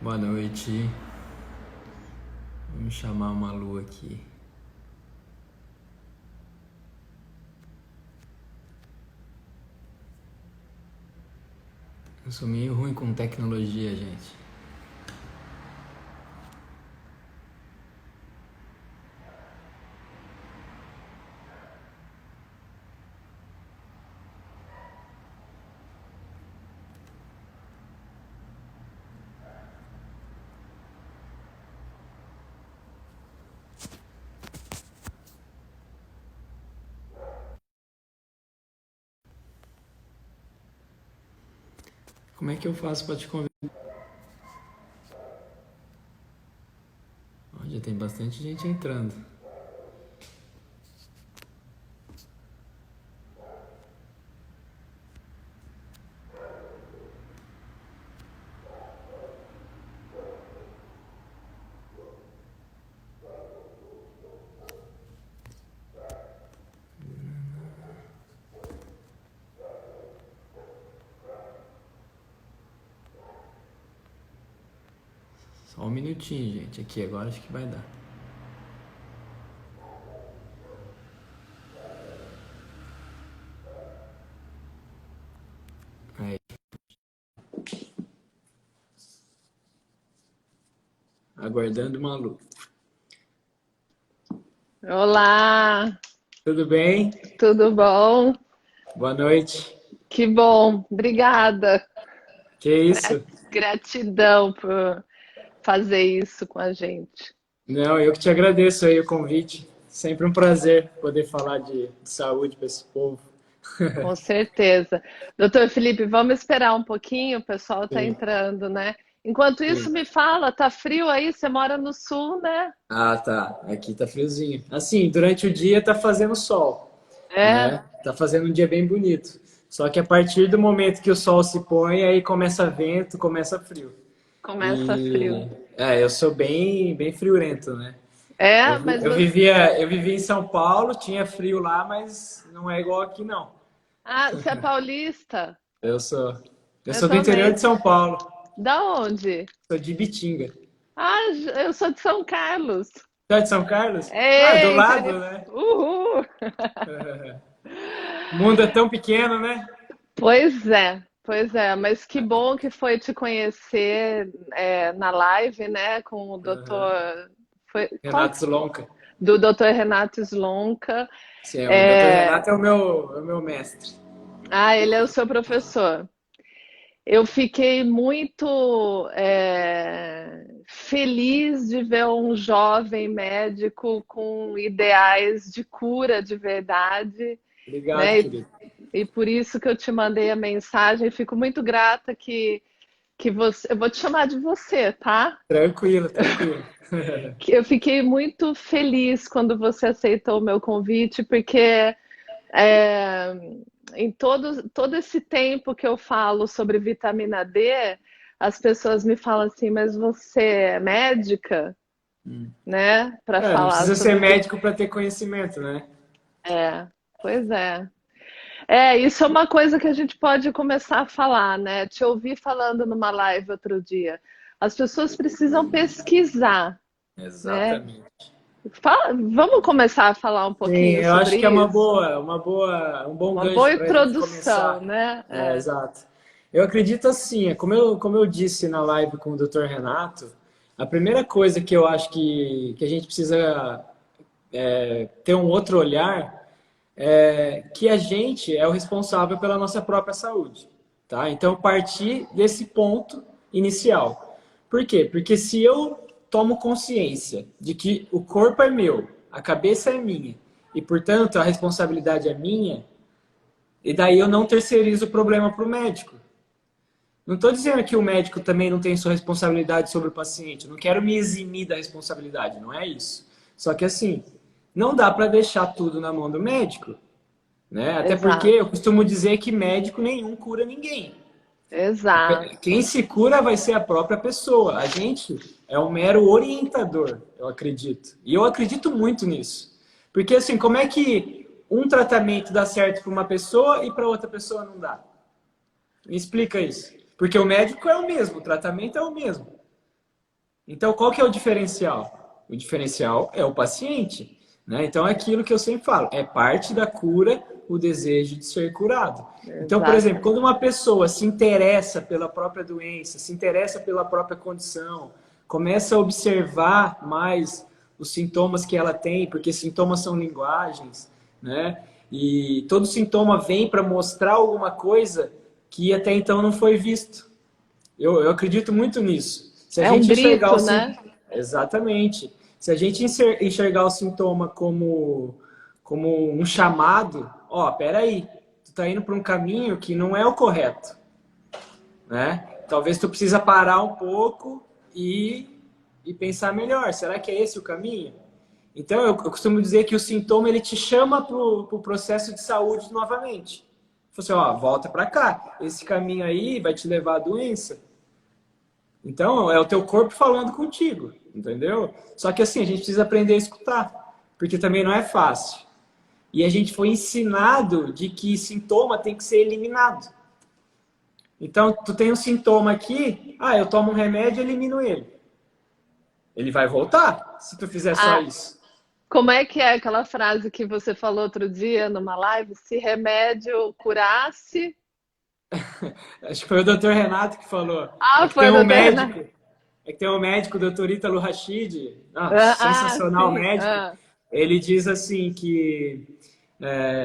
Boa noite. Vamos chamar uma lua aqui. Eu sou meio ruim com tecnologia, gente. Como é que eu faço para te convidar? Já tem bastante gente entrando. Só um minutinho, gente. Aqui agora acho que vai dar. Aí. Aguardando uma lua. Olá, Tudo bem? tudo bom? Boa noite. Que bom, obrigada. Que isso? Gratidão por fazer isso com a gente. Não, eu que te agradeço aí o convite. Sempre um prazer poder falar de saúde para esse povo. Com certeza. Doutor Felipe, vamos esperar um pouquinho, o pessoal está Sim, entrando, né? Enquanto isso, sim. me fala, tá frio aí? Você mora no sul, né? Ah, tá. Aqui tá friozinho. Assim, durante o dia tá fazendo sol, É, né? Tá fazendo um dia bem bonito. Só que a partir do momento que o sol se põe, aí começa vento, começa frio. começa frio. E eu sou bem friorento, né? É, mas você. Eu vivia em São Paulo, tinha frio lá, mas não é igual aqui não. Ah, você é paulista? Eu sou eu Eu sou do interior também. de São Paulo, Da onde? sou de Ibitinga. Ah, eu sou de São Carlos. Tá de São Carlos? Ah, do É, lado, né? Uhul! O mundo é tão pequeno, né? Pois é, mas que bom que foi te conhecer na live, né, com o Aham. doutor, Renato Slonka. do doutor Renato Slonka. Sim, o Dr. É, Renato é o meu mestre. ele é o seu professor. Eu fiquei muito feliz de ver um jovem médico com ideais de cura de verdade, Obrigado, né? querido. E por isso que eu te mandei a mensagem. Fico muito grata que você. Eu vou te chamar de você, tá? Tranquilo, tranquilo. Que eu fiquei muito feliz quando você aceitou o meu convite, porque é, em todo esse tempo que eu falo sobre vitamina D, as pessoas me falam assim, mas você é médica, né? Para Não falar precisa ser sobre médico para ter conhecimento, né? pois é. Isso é uma coisa que a gente pode começar a falar, né? Te ouvi falando numa live outro dia. As pessoas precisam pesquisar, né? Exatamente. Vamos começar a falar um Sim, pouquinho eu acho sobre que é isso? um bom Uma boa gancho para a gente introdução, começar. né? É, exato. Eu acredito assim, como eu disse na live com o Dr. Renato, a primeira coisa que eu acho que a gente precisa ter um outro olhar é que a gente é o responsável pela nossa própria saúde, tá? Então, partir desse ponto inicial. Por quê? Porque se eu tomo consciência de que o corpo é meu, a cabeça é minha, e, portanto, a responsabilidade é minha, e daí eu não terceirizo o problema para o médico. Não estou dizendo que o médico também não tem sua responsabilidade sobre o paciente. Não quero me eximir da responsabilidade, não é isso. Só que assim, não dá para deixar tudo na mão do médico, né? Até porque Exato, eu costumo dizer que médico nenhum cura ninguém. Quem exato. se cura vai ser a própria pessoa. A gente é um mero orientador, eu acredito. E eu acredito muito nisso. Porque assim, como é que um tratamento dá certo para uma pessoa e para outra pessoa não dá? Me explica isso. Porque o médico é o mesmo, o tratamento é o mesmo. Então, qual que é o diferencial? O diferencial é o paciente, né? Então, é aquilo que eu sempre falo, é parte da cura o desejo de ser curado. Então, por exemplo, Exatamente. quando uma pessoa se interessa pela própria doença, se interessa pela própria condição, começa a observar mais os sintomas que ela tem, porque sintomas são linguagens, né? E todo sintoma vem para mostrar alguma coisa que até então não foi visto. Eu acredito muito nisso. Se a É um gente enxergar o grito, né? exatamente. Se a gente enxergar o sintoma como um chamado, ó, peraí, tu tá indo para um caminho que não é o correto, né? Talvez tu precisa parar um pouco e pensar melhor. Será que é esse o caminho? Então, eu costumo dizer que o sintoma ele te chama para o processo de saúde novamente. Você, ó, volta para cá. Esse caminho aí vai te levar à doença. Então, é o teu corpo falando contigo, entendeu? Só que assim, a gente precisa aprender a escutar, porque também não é fácil. E a gente foi ensinado de que sintoma tem que ser eliminado. Então, tu tem um sintoma aqui, eu tomo um remédio e elimino ele. Ele vai voltar, se tu fizer só Ah, isso. como é que é aquela frase que você falou outro dia numa live? Se remédio curasse. Acho que foi o Dr. Renato que falou. É Ah, que foi tem o um doutor Renan. médico, o Dr. Ítalo Rachid, Ah, sensacional sim. médico. Ah, Ele diz assim que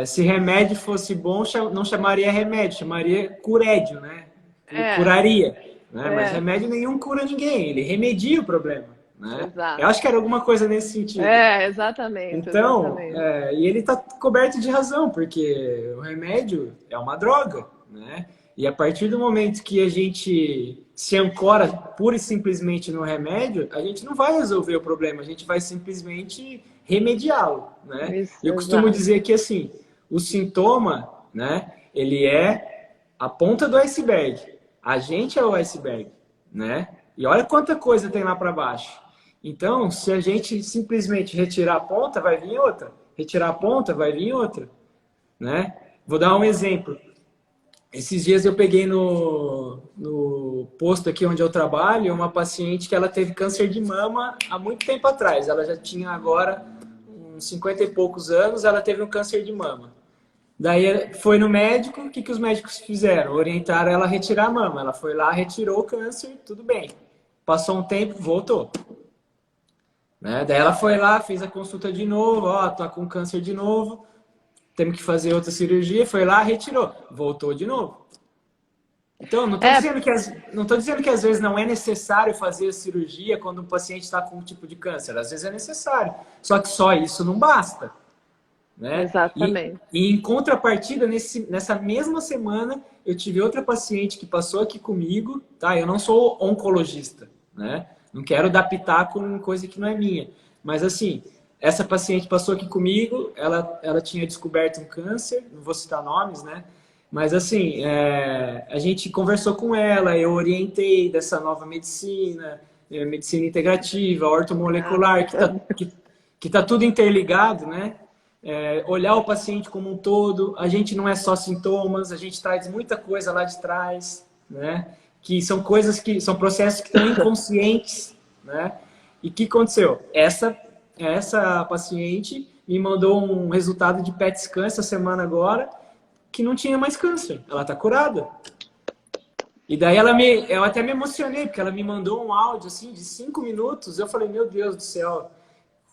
se remédio fosse bom, não chamaria remédio, chamaria curédio, né? é, Curaria, né? Mas é, remédio nenhum cura ninguém, ele remedia o problema, né? Eu exato. acho que era alguma coisa nesse sentido. É, exatamente, Então, exatamente. e ele está coberto de razão, porque o remédio é uma droga, né? E a partir do momento que a gente se ancora pura e simplesmente no remédio, a gente não vai resolver o problema, a gente vai simplesmente remediá-lo, né? E Isso, eu costumo exato. dizer que assim, o sintoma, né? Ele é a ponta do iceberg. A gente é o iceberg, né? E olha quanta coisa tem lá para baixo. Então, se a gente simplesmente retirar a ponta, vai vir outra. Retirar a ponta, vai vir outra, né? Vou dar um exemplo. Esses dias eu peguei no posto aqui onde eu trabalho uma paciente que ela teve câncer de mama há muito tempo atrás. Ela já tinha agora uns 50 e poucos anos, ela teve um câncer de mama. Daí foi no médico, o que, que os médicos fizeram? Orientaram ela a retirar a mama. Ela foi lá, retirou o câncer, tudo bem. Passou um tempo, voltou. Né? Daí ela foi lá, fez a consulta de novo, ó, tá com câncer de novo, temos que fazer outra cirurgia, foi lá, retirou, voltou de novo. Então, É, não estou dizendo que às vezes não é necessário fazer a cirurgia quando um paciente está com um tipo de câncer, às vezes é necessário, só que só isso não basta, né? exatamente. E em contrapartida, nessa mesma semana, eu tive outra paciente que passou aqui comigo, tá? Eu não sou oncologista, né? Não quero dar pitaco em coisa que não é minha. Mas assim, essa paciente passou aqui comigo, ela tinha descoberto um câncer, não vou citar nomes, né? Mas assim, a gente conversou com ela, eu orientei dessa nova medicina, medicina integrativa, ortomolecular, Nossa. que tá tudo interligado, né? Olhar o paciente como um todo, a gente não é só sintomas, a gente traz muita coisa lá de trás, né? Que são coisas que são processos que estão inconscientes, né? E o que aconteceu? Essa paciente me mandou um resultado de PET scan essa semana agora que não tinha mais câncer, ela está curada. E daí eu até me emocionei porque ela me mandou um áudio assim de 5 minutos. Eu falei, meu Deus do céu,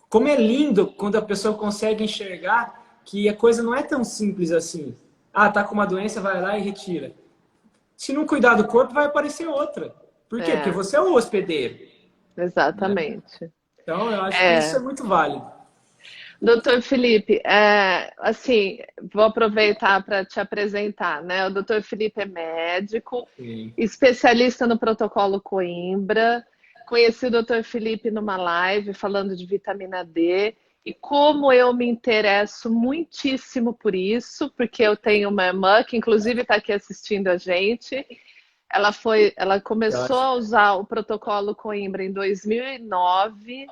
como é lindo quando a pessoa consegue enxergar que a coisa não é tão simples assim. Ah, tá com uma doença, vai lá e retira. Se não cuidar do corpo, vai aparecer outra. Por quê? Porque É, você é o hospedeiro, né? exatamente. Então, eu acho que isso é É. muito válido. Doutor Felipe, assim, vou aproveitar para te apresentar, né? O doutor Felipe é médico, Sim. especialista no protocolo Coimbra. Conheci o doutor Felipe numa live falando de vitamina D e como eu me interesso muitíssimo por isso, porque eu tenho uma irmã que inclusive está aqui assistindo a gente. Ela Eu começou acho. a usar o protocolo Coimbra em 2009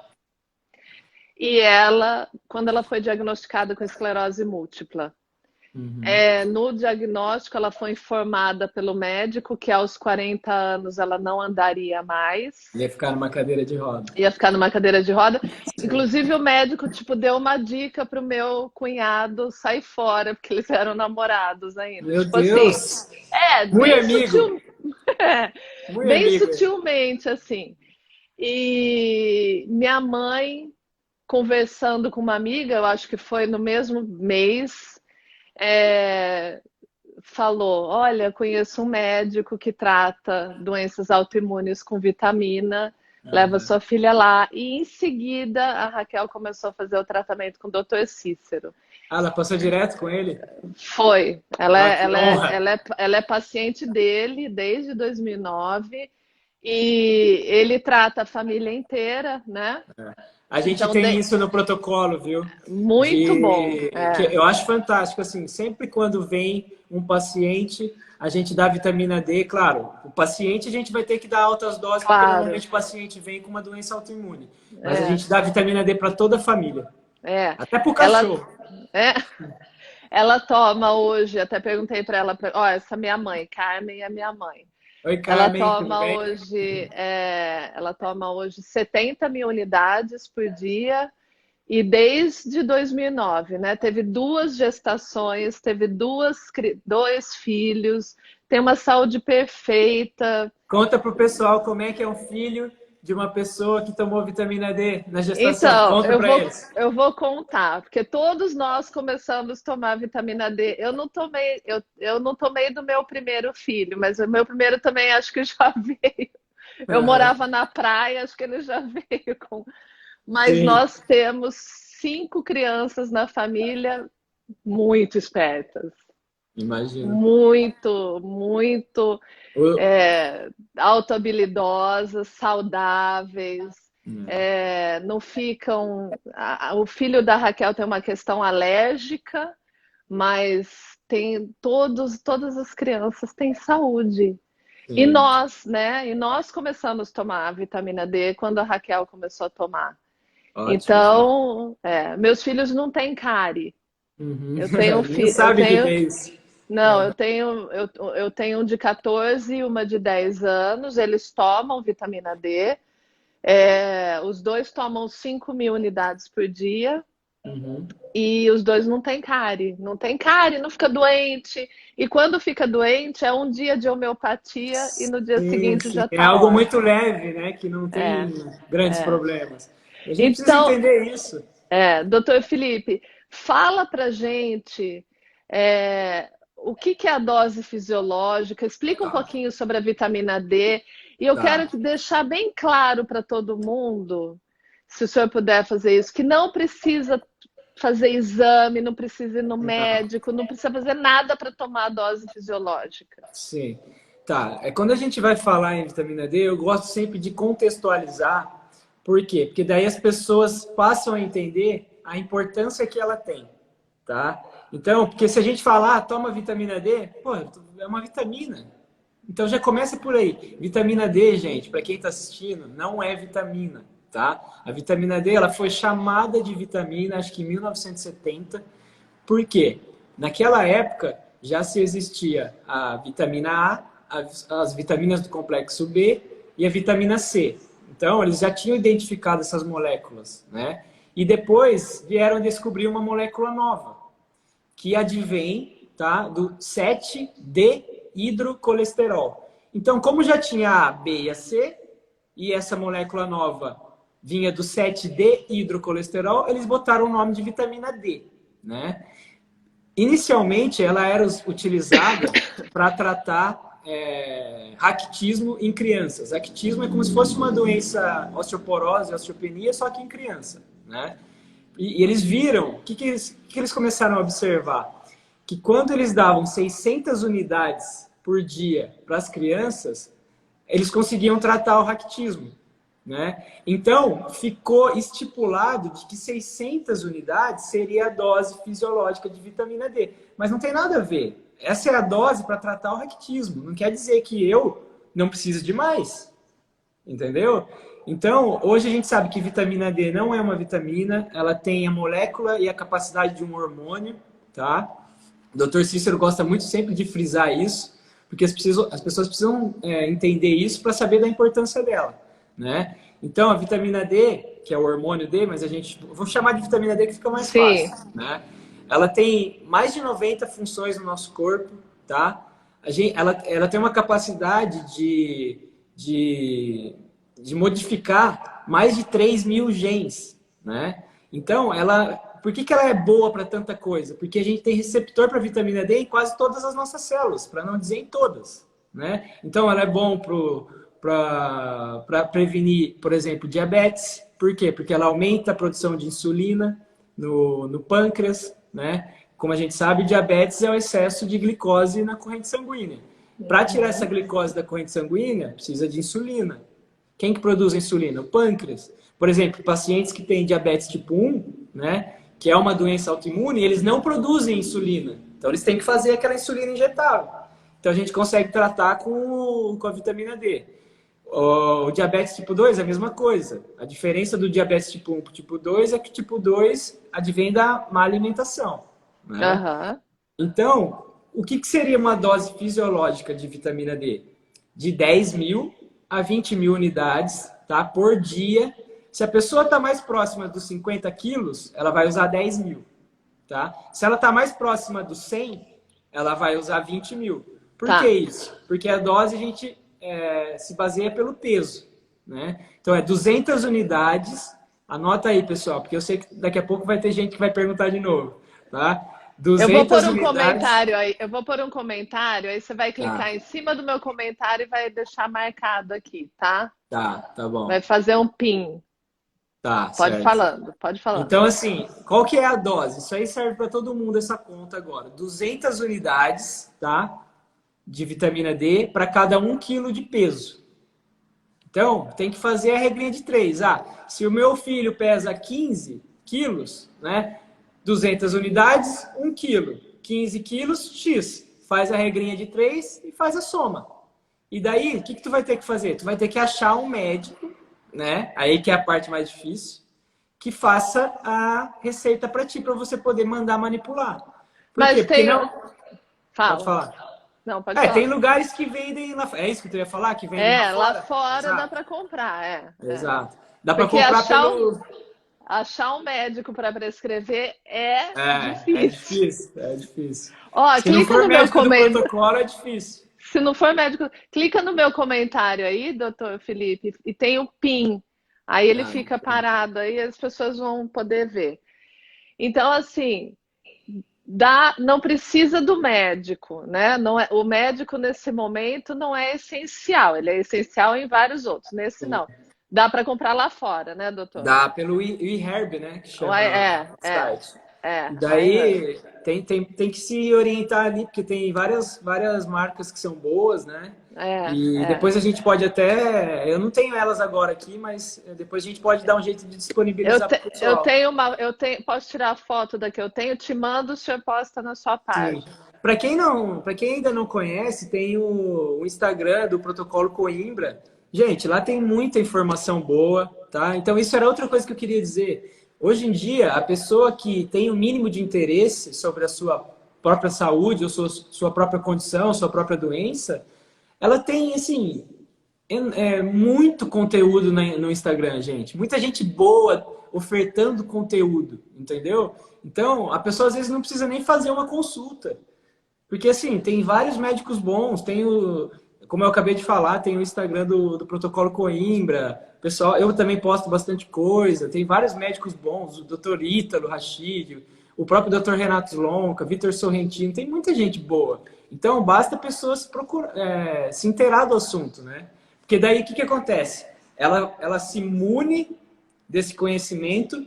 e quando ela foi diagnosticada com esclerose múltipla. Uhum. No diagnóstico, ela foi informada pelo médico que aos 40 anos ela não andaria mais, Ia ficar numa cadeira de roda. ia ficar numa cadeira de roda. Sim. Inclusive, o médico, tipo, deu uma dica pro meu cunhado sair fora, porque eles eram namorados ainda. Meu Tipo assim, Deus! Muito bem amigo! sutil, é, Muito bem amigo! sutilmente, assim. E minha mãe, conversando com uma amiga, eu acho que foi no mesmo mês, é, falou: Olha, conheço um médico que trata doenças autoimunes com vitamina, leva Aham. sua filha lá. E em seguida, a Raquel começou a fazer o tratamento com o Dr. Cícero. Ah, ela passou direto com ele? Foi. Ah, que honra! Ela é paciente dele desde 2009 e ele trata a família inteira, né? A gente Então, tem isso no protocolo, viu? muito bom. Que eu acho fantástico, assim, sempre quando vem um paciente, a gente dá vitamina D, claro, o paciente a gente vai ter que dar altas doses, porque Claro. normalmente o paciente vem com uma doença autoimune, mas a É, gente dá vitamina D para toda a família, é. até para o Ela, cachorro. é, ela toma hoje, até perguntei para ela, ó, essa é minha mãe, Carmen é minha mãe. Oi, Carmen, tudo bem? Ela toma hoje 70 mil unidades por dia e desde 2009, né? Teve duas gestações, teve dois filhos, tem uma saúde perfeita. Conta pro pessoal como é que é um filho de uma pessoa que tomou vitamina D na gestação. Então, Conta para eles. eu vou contar, porque todos nós começamos a tomar vitamina D. Eu não tomei do meu primeiro filho, mas o meu primeiro também acho que já veio. Eu Aham. morava na praia, acho que ele já veio com. Mas Sim, nós temos 5 crianças na família muito espertas, imagino. muito, muito O- autohabilidosas, saudáveis, não ficam. O filho da Raquel tem uma questão alérgica, mas todas as crianças têm saúde. E Sim, nós, né? E nós começamos a tomar a vitamina D quando a Raquel começou a tomar. ótimo. Então, meus filhos não têm cárie. Uhum. Eu tenho, Nem eu sabe que tenho tem isso. não, eu tenho um de 14 e uma de 10 anos. Eles tomam vitamina D. Os dois tomam 5 mil unidades por dia. Uhum. E os dois não têm cárie. Não tem cárie, não fica doente. E quando fica doente, é um dia de homeopatia e no dia Sim, seguinte sim. já É está algo muito ótimo. leve, né? Que não É, tem grandes é. problemas. E a gente precisa Então, entender isso. doutor Felipe, fala pra gente o que é a dose fisiológica, explica um Tá, pouquinho sobre a vitamina D, e eu quero tá. te deixar bem claro para todo mundo, se o senhor puder fazer isso, que não precisa fazer exame, não precisa ir no Não, médico, não precisa fazer nada para tomar a dose fisiológica. sim. Tá. Quando a gente vai falar em vitamina D, eu gosto sempre de contextualizar. Por quê? Porque daí as pessoas passam a entender a importância que ela tem, tá? Então, porque se a gente falar, toma vitamina D, pô, é uma vitamina. Então já começa por aí. Vitamina D, gente, para quem está assistindo, não é vitamina, tá? A vitamina D, ela foi chamada de vitamina, acho que em 1970. Por quê? Naquela época já se existia a vitamina A, as vitaminas do complexo B e a vitamina C. Então, eles já tinham identificado essas moléculas, né? E depois vieram descobrir uma molécula nova, que advém, tá, do 7-D-hidrocolesterol. Então, como já tinha a, B e a C, e essa molécula nova vinha do 7-D-hidrocolesterol, eles botaram o nome de vitamina D, né? Inicialmente, ela era utilizada para tratar raquitismo em crianças. Raquitismo é como se fosse uma doença osteoporose, osteopenia, só que em criança, né? E eles viram, que eles começaram a observar? Que quando eles davam 600 unidades por dia para as crianças, eles conseguiam tratar o raquitismo, né? Então, ficou estipulado de que 600 unidades seria a dose fisiológica de vitamina D. Mas não tem nada a ver. Essa é a dose para tratar o raquitismo. Não quer dizer que eu não preciso de mais. Entendeu? Então, hoje a gente sabe que vitamina D não é uma vitamina, ela tem a molécula e a capacidade de um hormônio, tá? O Dr. Cícero gosta muito sempre de frisar isso, porque as pessoas precisam entender isso para saber da importância dela, né? Então, a vitamina D, que é o hormônio D, mas vou chamar de vitamina D que fica mais Sim. fácil, né? Ela tem mais de 90 funções no nosso corpo, tá? Ela tem uma capacidade de modificar mais de 3.000 genes, né? Então, por que ela é boa para tanta coisa? Porque a gente tem receptor para vitamina D em quase todas as nossas células, para não dizer em todas, né? Então, ela é bom para prevenir, por exemplo, diabetes. Por quê? Porque ela aumenta a produção de insulina no pâncreas, né? Como a gente sabe, diabetes é o excesso de glicose na corrente sanguínea. Para tirar essa glicose da corrente sanguínea, precisa de insulina. Quem que produz a insulina? O pâncreas. Por exemplo, pacientes que têm diabetes tipo 1, né, que é uma doença autoimune, eles não produzem insulina. Então, eles têm que fazer aquela insulina injetável. Então, a gente consegue tratar com a vitamina D. O diabetes tipo 2 é a mesma coisa. A diferença do diabetes tipo 1 para o tipo 2 é que o tipo 2 advém da má alimentação, né? Aham. Então, o que seria uma dose fisiológica de vitamina D? De 10.000 a 20.000 unidades, tá, por dia. Se a pessoa está mais próxima dos 50 quilos, ela vai usar 10.000. Tá? Se ela está mais próxima dos 100, ela vai usar 20.000. Por que Tá. isso? Porque a dose a gente se baseia pelo peso, né? Então, é 200 unidades. Anota aí, pessoal, porque eu sei que daqui a pouco vai ter gente que vai perguntar de novo, tá? Eu vou pôr 200 um unidades. comentário aí, aí você vai clicar Tá, em cima do meu comentário e vai deixar marcado aqui, tá? tá bom. Vai fazer um pin. Tá, Pode certo. falando, pode falando. Então, assim, qual que é a dose? Isso aí serve para todo mundo, essa conta agora. 200 unidades, tá? De vitamina D para cada 1 quilo de peso. Então, tem que fazer a regrinha de 3. Se o meu filho pesa 15 quilos, né? 200 unidades, 1 quilo. 15 quilos, X. Faz a regrinha de 3 e faz a soma. E daí, o que tu vai ter que fazer? Tu vai ter que achar um médico, né? Aí que é a parte mais difícil, que faça a receita para ti, para você poder mandar manipular. Por quê? Mas Porque tem. não... Pode Fala. falar. Não, pode falar. Tem lugares que vendem lá. É isso que tu ia falar? Que vendem lá Lá fora? fora dá Exato. para comprar, Exato. Dá para Porque comprar pelo. achar um médico para prescrever é É difícil. difícil, é difícil. Ó, Se não clica for no meu médico do comentário. protocolo, é difícil. Se não for médico, clica no meu comentário aí, doutor Felipe, e tem o PIN. Aí ele Ah, fica parado, aí as pessoas vão poder ver. Então, assim, não precisa do médico, né? Não é, o médico nesse momento não é essencial, ele é essencial em vários outros. Nesse não. Dá para comprar lá fora, né, doutor? dá pelo eHerb, né? Que chama É, o site. é. E iHerb. daí tem que se orientar ali, porque tem várias marcas que são boas, né? E É. depois a gente pode até. Eu não tenho elas agora aqui, mas depois a gente pode dar um jeito de disponibilizar para o Eu pessoal. tenho posso tirar a foto da que eu tenho, te mando, o senhor posta na sua Sim. página. Para quem ainda não conhece, tem o Instagram do Protocolo Coimbra. Gente, lá tem muita informação boa, tá? Então isso era outra coisa que eu queria dizer. Hoje em dia, a pessoa que tem o mínimo de interesse sobre a sua própria saúde, ou sua própria condição, sua própria doença, ela tem, assim, muito conteúdo no Instagram, gente. Muita gente boa ofertando conteúdo, entendeu? Então, a pessoa às vezes não precisa nem fazer uma consulta. Porque, assim, tem vários médicos bons, como eu acabei de falar, tem o Instagram do Protocolo Coimbra. Pessoal, eu também posto bastante coisa. Tem vários médicos bons, o Dr. Ítalo Rachid, o próprio Dr. Renato Slonka, Vitor Sorrentino, tem muita gente boa. Então, basta a pessoa se inteirar do assunto, né? Porque daí, o que acontece? Ela se imune desse conhecimento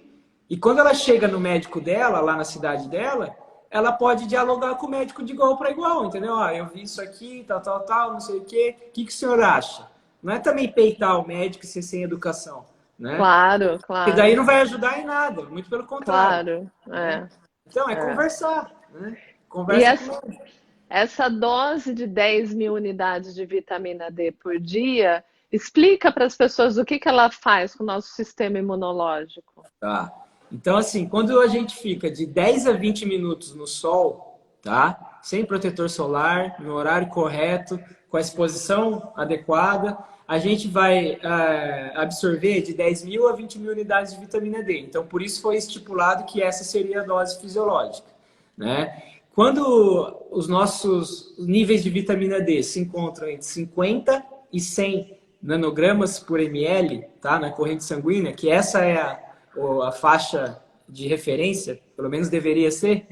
e quando ela chega no médico dela, lá na cidade dela, ela pode dialogar com o médico de igual para igual, entendeu? Eu vi isso aqui, tal, não sei o quê. O que o senhor acha? Não é também peitar o médico e ser sem educação, né? Claro, Porque daí claro, não vai ajudar em nada, muito pelo contrário. claro. Né? Então, é conversar, né? E Conversa com o médico. essa dose de 10.000 unidades de vitamina D por dia, explica para as pessoas o que ela faz com o nosso sistema imunológico. Tá. Então, assim, quando a gente fica de 10 a 20 minutos no sol, tá? sem protetor solar, no horário correto, com a exposição adequada, a gente vai absorver de 10 mil a 20 mil unidades de vitamina D. Então, por isso foi estipulado que essa seria a dose fisiológica, né? Quando os nossos níveis de vitamina D se encontram entre 50 e 100 nanogramas por ml, tá? Na corrente sanguínea, que essa é a faixa de referência, pelo menos deveria ser,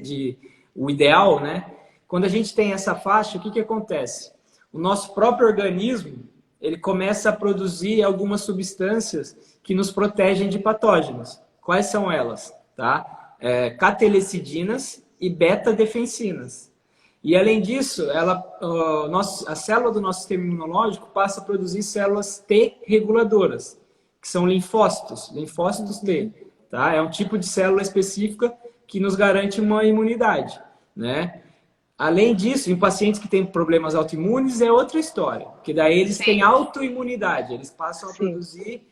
o ideal, né? Quando a gente tem essa faixa, o que acontece? O nosso próprio organismo, ele começa a produzir algumas substâncias que nos protegem de patógenos. Quais são elas? Tá? Catelecidinas e beta-defensinas. E, além disso, a célula do nosso sistema imunológico passa a produzir células T reguladoras, que são linfócitos T. Tá? É um tipo de célula específica que nos garante uma imunidade, né? Além disso, em pacientes que têm problemas autoimunes é outra história, porque daí eles têm autoimunidade, eles passam a produzir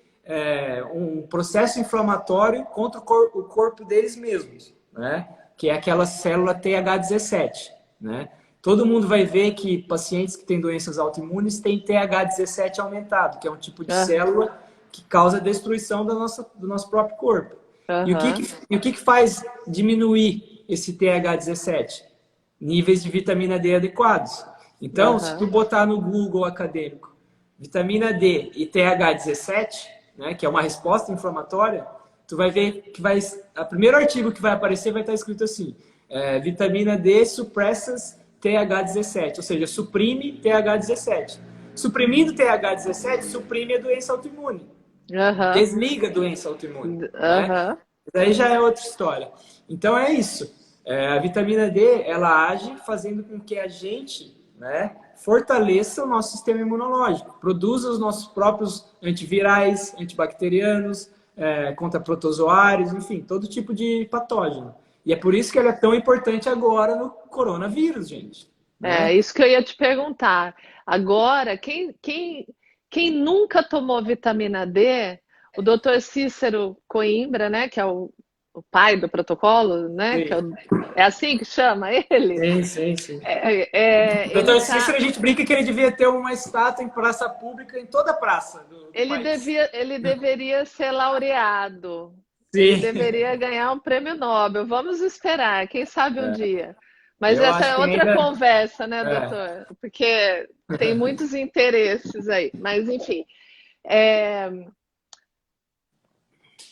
um processo inflamatório contra o corpo deles mesmos, né? Que é aquela célula TH17, né? Todo mundo vai ver que pacientes que têm doenças autoimunes têm TH17 aumentado, que é um tipo de célula que causa destruição do nosso próprio corpo. E o que faz diminuir esse TH17? Níveis de vitamina D adequados. Então, se tu botar no Google acadêmico vitamina D e TH17, né, que é uma resposta inflamatória, tu vai ver que o primeiro artigo que vai aparecer vai estar escrito assim, vitamina D suppressas TH17, ou seja, suprime TH17. Suprimindo TH17, suprime a doença autoimune. Desliga a doença autoimune. Né? Daí já é outra história. Então é isso. A vitamina D, ela age fazendo com que a gente, né, fortaleça o nosso sistema imunológico, produza os nossos próprios antivirais, antibacterianos, contra protozoários, enfim, todo tipo de patógeno. E é por isso que ela é tão importante agora no coronavírus, gente. Né? É isso que eu ia te perguntar. Agora, quem nunca tomou vitamina D, o doutor Cícero Coimbra, né, que é o pai do protocolo, né? Que é assim que chama ele? Sim. Doutor Cícero, a gente brinca que ele devia ter uma estátua em praça pública, em toda a praça do país. Ele deveria ser laureado. Sim. Ele deveria ganhar um prêmio Nobel. Vamos esperar, quem sabe um dia. Mas essa é outra conversa, né, doutor? Porque tem muitos interesses aí. Mas, enfim.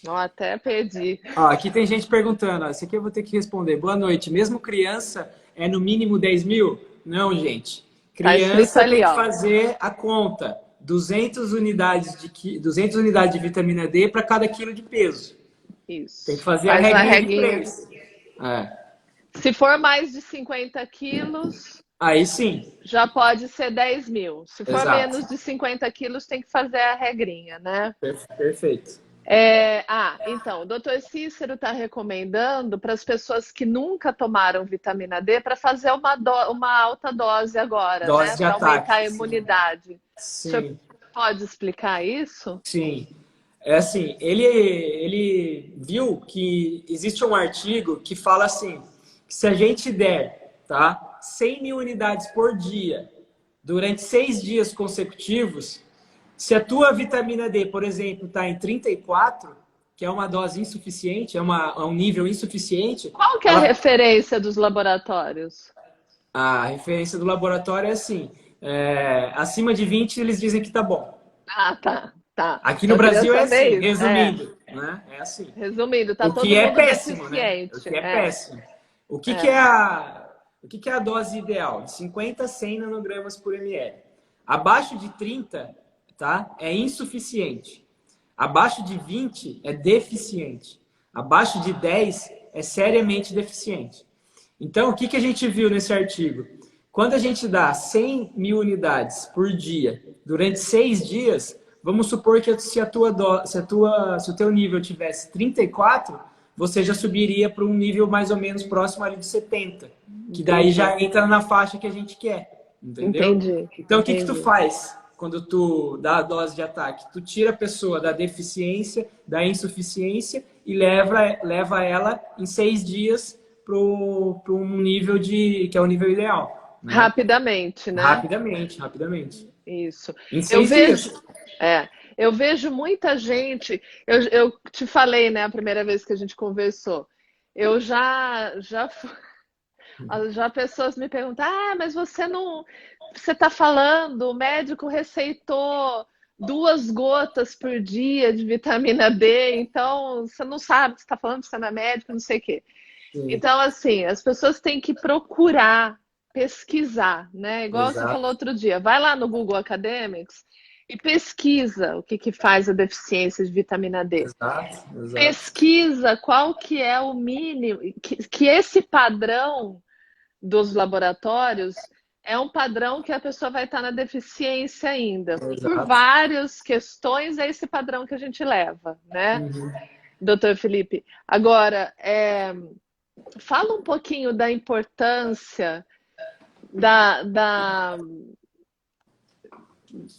Até perdi. Aqui tem gente perguntando, isso aqui eu vou ter que responder. Boa noite. Mesmo criança é no mínimo 10 mil? Não, gente. Criança tem que fazer a conta. 200 unidades de vitamina D para cada quilo de peso. Isso. Tem que fazer a regrinha de 3. Se for mais de 50 quilos... Aí sim. Já pode ser 10 mil. Se for menos de 50 quilos, tem que fazer a regrinha, né? Perfeito. Então, o doutor Cícero está recomendando para as pessoas que nunca tomaram vitamina D para fazer uma alta dose agora, né? Para aumentar a imunidade. Sim. O senhor pode explicar isso? Sim. É assim, ele viu que existe um artigo que fala assim, que se a gente der, tá, 100 mil unidades por dia durante 6 dias consecutivos, se a tua vitamina D, por exemplo, está em 34, que é uma dose insuficiente, é um nível insuficiente... Qual que é a referência dos laboratórios? A referência do laboratório é assim, acima de 20 eles dizem que tá bom. Tá. Aqui no Brasil é assim, resumindo. Né? É assim. Resumindo, tá todo mundo péssimo, deficiente. Né? O que é péssimo. O que é a dose ideal? De 50 a 100 nanogramas por ml. Abaixo de 30... tá? É insuficiente. Abaixo de 20 é deficiente. Abaixo de 10 é seriamente deficiente. Então, o que a gente viu nesse artigo? Quando a gente dá 100 mil unidades por dia durante 6 dias, vamos supor que se o teu nível tivesse 34, você já subiria para um nível mais ou menos próximo ali de 70. Que daí já entra na faixa que a gente quer. Entendeu? Entendi. Então, o que tu faz? Quando tu dá a dose de ataque, tu tira a pessoa da deficiência, da insuficiência e leva ela em 6 dias para um nível que é o nível ideal, né? Rapidamente, né? Rapidamente. Isso. Em Eu 6 dias. eu vejo muita gente. Eu te falei, né, a primeira vez que a gente conversou. Eu já pessoas me perguntam: ah, mas você não. Você está falando, o médico receitou 2 gotas por dia de vitamina D, então você não sabe o que você está falando, você não é médico, não sei o quê. Sim, Então, assim, as pessoas têm que procurar, pesquisar, né? Igual você falou exato, outro dia, vai lá no Google Academics e pesquisa o que que faz a deficiência de vitamina D. exato. Pesquisa qual que é o mínimo, que esse padrão dos laboratórios é um padrão que a pessoa vai estar na deficiência ainda. Por Exato. várias questões, é esse padrão que a gente leva, né, Uhum. doutor Felipe? Agora, fala um pouquinho da importância da,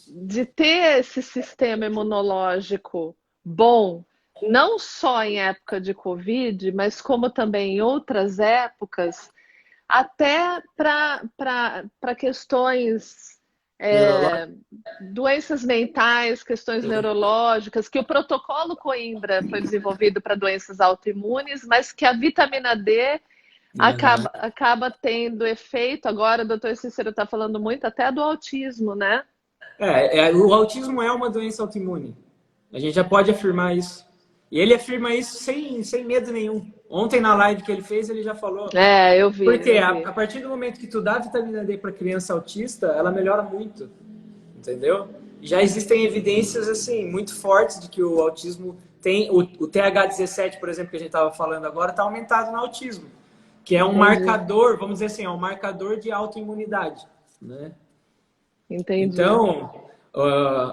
de ter esse sistema imunológico bom, não só em época de Covid, mas como também em outras épocas, até para questões, Neurológico. doenças mentais, questões neurológicas, que o protocolo Coimbra foi desenvolvido para doenças autoimunes, mas que a vitamina D Aham. acaba tendo efeito. Agora, o doutor Cícero está falando muito até do autismo, né? O autismo é uma doença autoimune. A gente já pode afirmar isso. E ele afirma isso sem medo nenhum. Ontem na live que ele fez, ele já falou. Eu vi, Porque eu a vi. partir do momento que tu dá vitamina D para criança autista, ela melhora muito, entendeu? Já existem evidências assim muito fortes de que o autismo tem o TH17, por exemplo, que a gente estava falando agora, está aumentado no autismo, que é um Entendi, marcador, vamos dizer assim, é um marcador de autoimunidade, né? entendi. Então,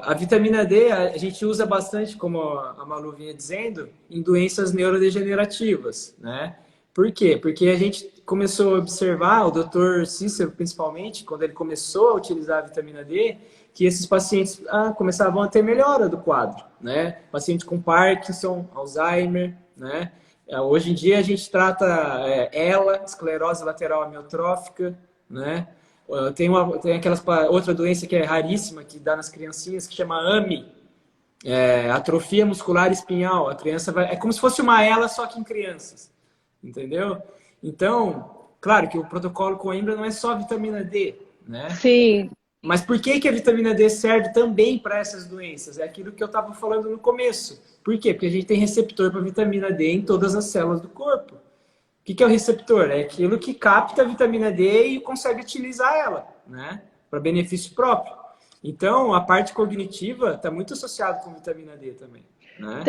a vitamina D a gente usa bastante, como a Malu vinha dizendo, em doenças neurodegenerativas, né? Por quê? Porque a gente começou a observar, o Dr. Cícero principalmente, quando ele começou a utilizar a vitamina D, que esses pacientes começavam a ter melhora do quadro, né? Pacientes com Parkinson, Alzheimer, né? Hoje em dia a gente trata ELA, esclerose lateral amiotrófica, né? Tem outra doença que é raríssima, que dá nas criancinhas, que chama AMI, atrofia muscular espinhal. A criança é como se fosse uma ELA, só que em crianças, entendeu? Então, claro que o protocolo Coimbra não é só vitamina D, né? Sim, Mas por que a vitamina D serve também para essas doenças? É aquilo que eu estava falando no começo. Por quê? Porque a gente tem receptor para vitamina D em todas as células do corpo. O que é o receptor? É aquilo que capta a vitamina D e consegue utilizar ela, né? Para benefício próprio. Então, a parte cognitiva está muito associada com vitamina D também, né?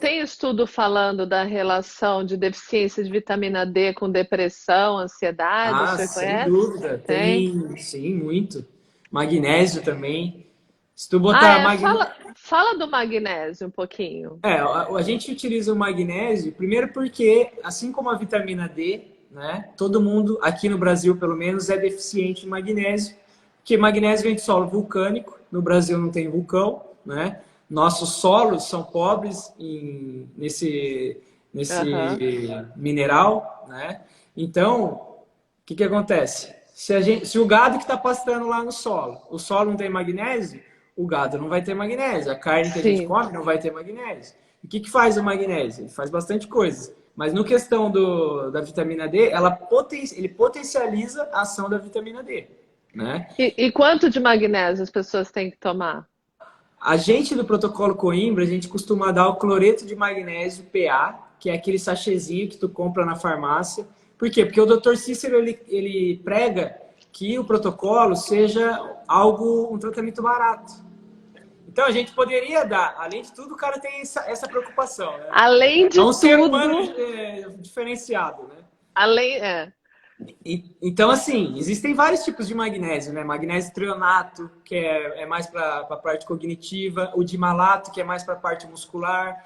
tem estudo falando da relação de deficiência de vitamina D com depressão, ansiedade, o Ah, senhor sem conhece? dúvida. Tem? Tem, sim, muito. Magnésio também. Se tu Ah, botar magnésio. fala do magnésio um pouquinho. A gente utiliza o magnésio, primeiro porque, assim como a vitamina D, né, todo mundo, aqui no Brasil pelo menos, é deficiente em magnésio, porque magnésio vem de solo vulcânico, no Brasil não tem vulcão, né? Nossos solos são pobres nesse Aham. mineral, né? Então, que acontece? Se o gado que está pastando lá no solo, o solo não tem magnésio, o gado não vai ter magnésio. A carne que a gente Sim. come não vai ter magnésio. E o que faz o magnésio? Ele faz bastante coisas. Mas no questão da vitamina D, ele potencializa a ação da vitamina D, né? E quanto de magnésio as pessoas têm que tomar? A gente do protocolo Coimbra, a gente costuma dar o cloreto de magnésio PA, que é aquele sachêzinho que tu compra na farmácia. Por quê? Porque o Dr. Cícero ele prega que o protocolo seja um tratamento barato. Então a gente poderia dar, além de tudo, o cara tem essa preocupação, né? Além É de um ser humano tudo, diferenciado, né? além, Então, assim, existem vários tipos de magnésio, né? Magnésio trionato, que é mais para a parte cognitiva, o dimalato, que é mais para a parte muscular.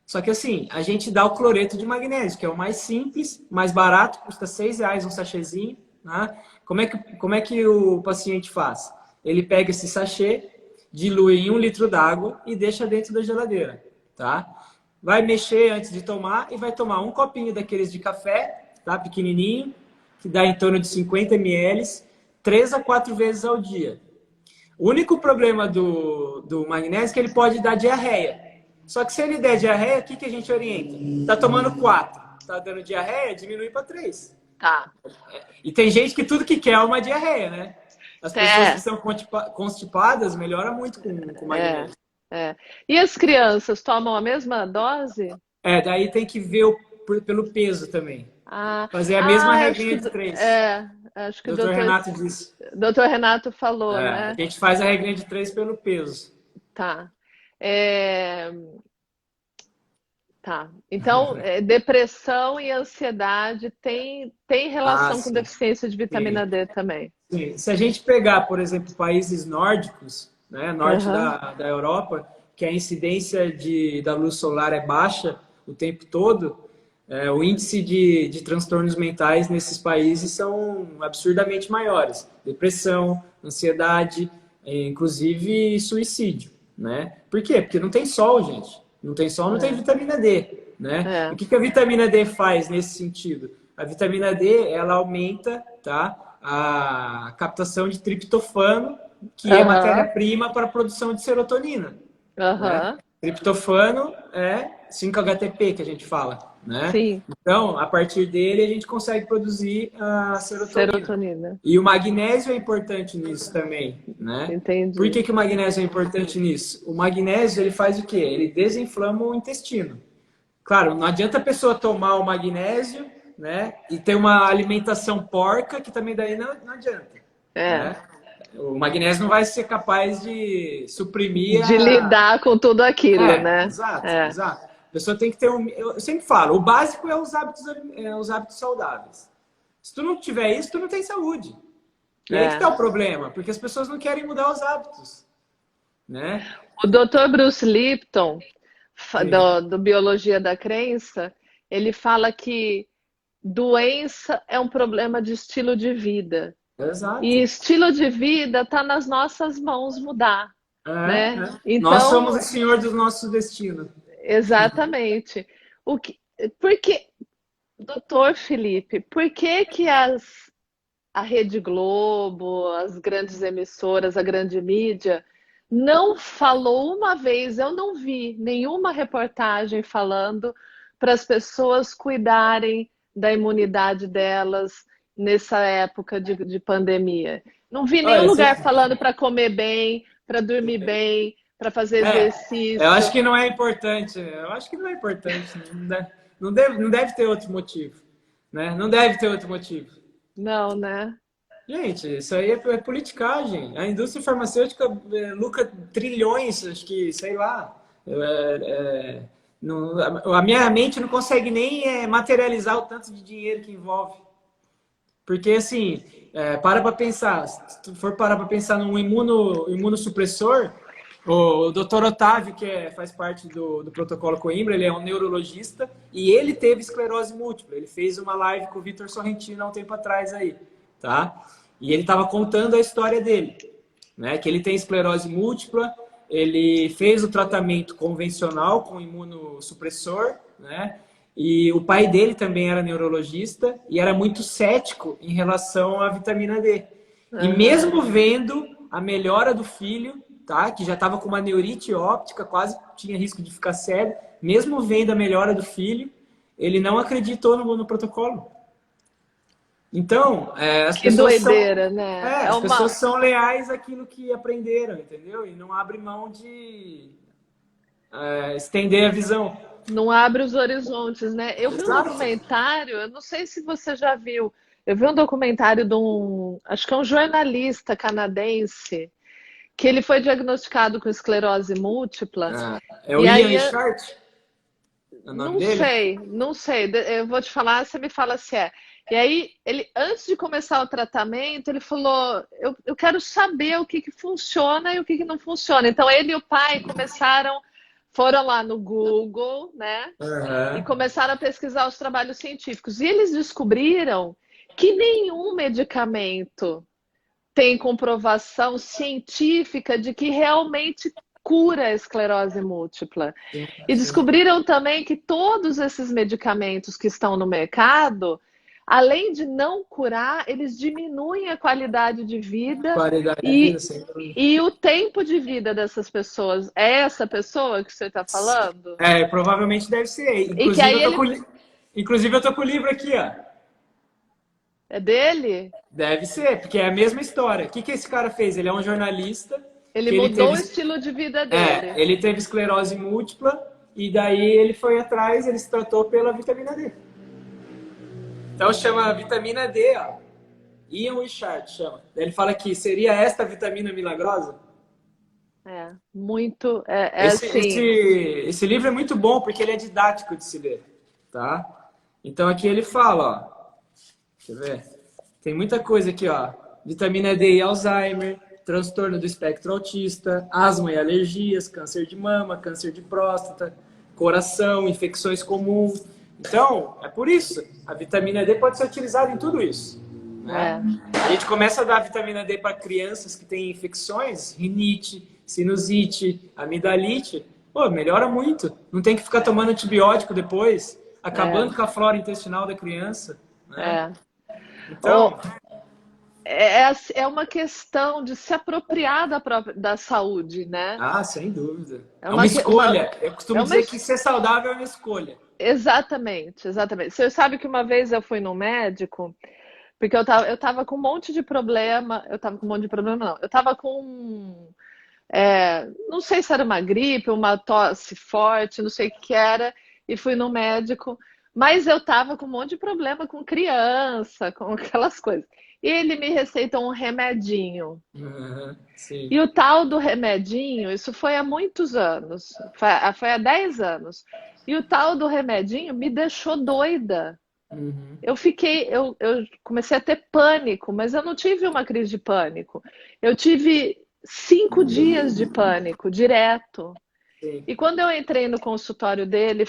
Só que, assim, a gente dá o cloreto de magnésio, que é o mais simples, mais barato, custa R$ 6 um sachêzinho, né? Como é que o paciente faz? Ele pega esse sachê, dilui em 1 litro d'água e deixa dentro da geladeira, tá? Vai mexer antes de tomar e vai tomar um copinho daqueles de café tá? Pequenininho, que dá em torno de 50 ml, 3 a 4 vezes ao dia. O único problema do magnésio é que ele pode dar diarreia. Só que se ele der diarreia, o que a gente orienta? Tá tomando 4, tá dando diarreia, diminui para 3. Tá. E tem gente que tudo que quer é uma diarreia, né? As pessoas que são constipadas melhora muito com magnésio. E as crianças tomam a mesma dose? Daí tem que ver pelo peso também. Fazer a mesma regrinha de 3. Acho que o Dr. Renato disse. Dr. Renato falou, né? A gente faz a regrinha de 3 pelo peso. Tá. Tá. Então, depressão e ansiedade tem relação com deficiência de vitamina D também. Sim. Se a gente pegar, por exemplo, países nórdicos, né, norte da Europa, que a incidência da luz solar é baixa o tempo todo, o índice de transtornos mentais nesses países são absurdamente maiores. Depressão, ansiedade, inclusive suicídio, né? Por quê? Porque não tem sol, gente. Não tem sol, não tem vitamina D, né? O que a vitamina D faz nesse sentido? A vitamina D, ela aumenta, tá, a captação de triptofano, que é matéria-prima para a produção de serotonina. Né? Triptofano é 5-HTP que a gente fala, né? Sim. Então, a partir dele, a gente consegue produzir a serotonina. E o magnésio é importante nisso também, né? Entendi. Por que o magnésio é importante nisso? O magnésio, ele faz o quê? Ele desinflama o intestino. Claro, não adianta a pessoa tomar o magnésio, né? E ter uma alimentação porca, que também daí não adianta. Né? O magnésio não vai ser capaz de suprimir de lidar com tudo aquilo, né? Exato. A pessoa tem que ter eu sempre falo, o básico é os hábitos saudáveis. Se tu não tiver isso, tu não tem saúde. E aí que tá o problema, porque as pessoas não querem mudar os hábitos, né? O Dr. Bruce Lipton, do Biologia da Crença, ele fala que doença é um problema de estilo de vida. Exato. E estilo de vida está nas nossas mãos mudar, né? Então, nós somos o senhor do nosso destino. Exatamente. Porque, doutor Felipe, por que a Rede Globo, as grandes emissoras, a grande mídia, não falou uma vez, eu não vi nenhuma reportagem falando para as pessoas cuidarem da imunidade delas nessa época de pandemia? Não vi nenhum lugar falando para comer bem, para dormir bem, para fazer exercício. Eu acho que não é importante. Não deve ter outro motivo. Né? Não deve ter outro motivo. Não, né? Gente, isso aí é politicagem. A indústria farmacêutica lucra trilhões, acho que, sei lá. A minha mente não consegue nem materializar o tanto de dinheiro que envolve. Porque, assim, para pensar. Se tu for parar para pensar num imunossupressor, o Dr. Otávio, que faz parte do protocolo Coimbra, ele é um neurologista e ele teve esclerose múltipla. Ele fez uma live com o Vitor Sorrentino há um tempo atrás aí, tá? E ele estava contando a história dele, né? Que ele tem esclerose múltipla, ele fez o tratamento convencional com imunossupressor, né? E o pai dele também era neurologista e era muito cético em relação à vitamina D. E mesmo vendo a melhora do filho, tá? Que já estava com uma neurite óptica, quase tinha risco de ficar cego, mesmo vendo a melhora do filho, ele não acreditou no protocolo. Então, as pessoas doideira, né? As pessoas são leais àquilo que aprenderam, entendeu? E não abrem mão de estender a visão. Não abre os horizontes, né? Eu vi um documentário, eu não sei se você já viu, eu vi um documentário de acho que é um jornalista canadense, que ele foi diagnosticado com esclerose múltipla. É o Ian Richard? É o nome dele? Não sei. Eu vou te falar, você me fala se é. E aí, ele, antes de começar o tratamento, ele falou, eu quero saber o que funciona e o que não funciona. Então, ele e o pai foram lá no Google, né? E começaram a pesquisar os trabalhos científicos. E eles descobriram que nenhum medicamento tem comprovação científica de que realmente cura a esclerose múltipla. E descobriram também que todos esses medicamentos que estão no mercado, além de não curar, eles diminuem a qualidade de vida Qualidade de vida, e, sem dúvida. e o tempo de vida dessas pessoas. É essa pessoa que você está falando? É, provavelmente deve ser. E que aí ele Inclusive, eu tô com o livro aqui, ó. é dele? Deve ser, porque é a mesma história. O que que esse cara fez? Ele é um jornalista Ele que ele mudou teve, o estilo de vida dele. ele teve esclerose múltipla e daí ele foi atrás, ele se tratou pela vitamina D. Então chama vitamina D, ó. Ian Wishart chama. Ele fala que seria esta vitamina milagrosa. É, muito, é Esse, esse, assim, esse livro é muito bom porque ele é didático de se ler, tá? Então aqui ele fala, ó. Deixa eu ver. Tem muita coisa aqui, ó. Vitamina D e Alzheimer, transtorno do espectro autista, asma e alergias, câncer de mama, câncer de próstata, coração, infecções comuns. Então, é por isso. A vitamina D pode ser utilizada em tudo isso. Né? A gente começa a dar vitamina D para crianças que têm infecções, rinite, sinusite, amidalite. Pô, melhora muito. Não tem que ficar tomando antibiótico depois, acabando com a flora intestinal da criança. Né? Então, é uma questão de se apropriar da saúde, né? sem dúvida. É É uma escolha. Eu é costumo uma, dizer que ser saudável é uma escolha. exatamente, exatamente. Você sabe que uma vez eu fui no médico, porque eu tava com um monte de problema, eu tava com um monte de problema, não. Eu tava com, não sei se era uma gripe, uma tosse forte, não sei o que era, e fui no médico, mas eu tava com um monte de problema com criança, com aquelas coisas. E ele me receitou um remedinho. Sim. E o tal do remedinho, isso foi há muitos anos, foi há 10 anos. E o tal do remedinho me deixou doida. Eu comecei a ter pânico, mas eu não tive uma crise de pânico. Eu tive 5 dias de pânico direto. Sim. E quando eu entrei no consultório dele,